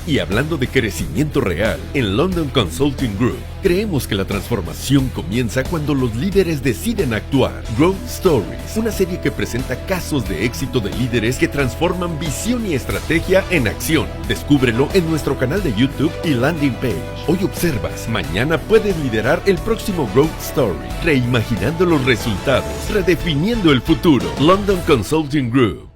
Y hablando de crecimiento real, en London Consulting Group, creemos que la transformación comienza cuando los líderes deciden actuar. Growth Stories, una serie que presenta casos de éxito de líderes que transforman visión y estrategia en acción. Descúbrelo en nuestro canal de YouTube y landing page. Hoy observas, mañana puedes liderar el próximo Growth Story, reimaginando los resultados, redefiniendo el futuro. London Consulting Group.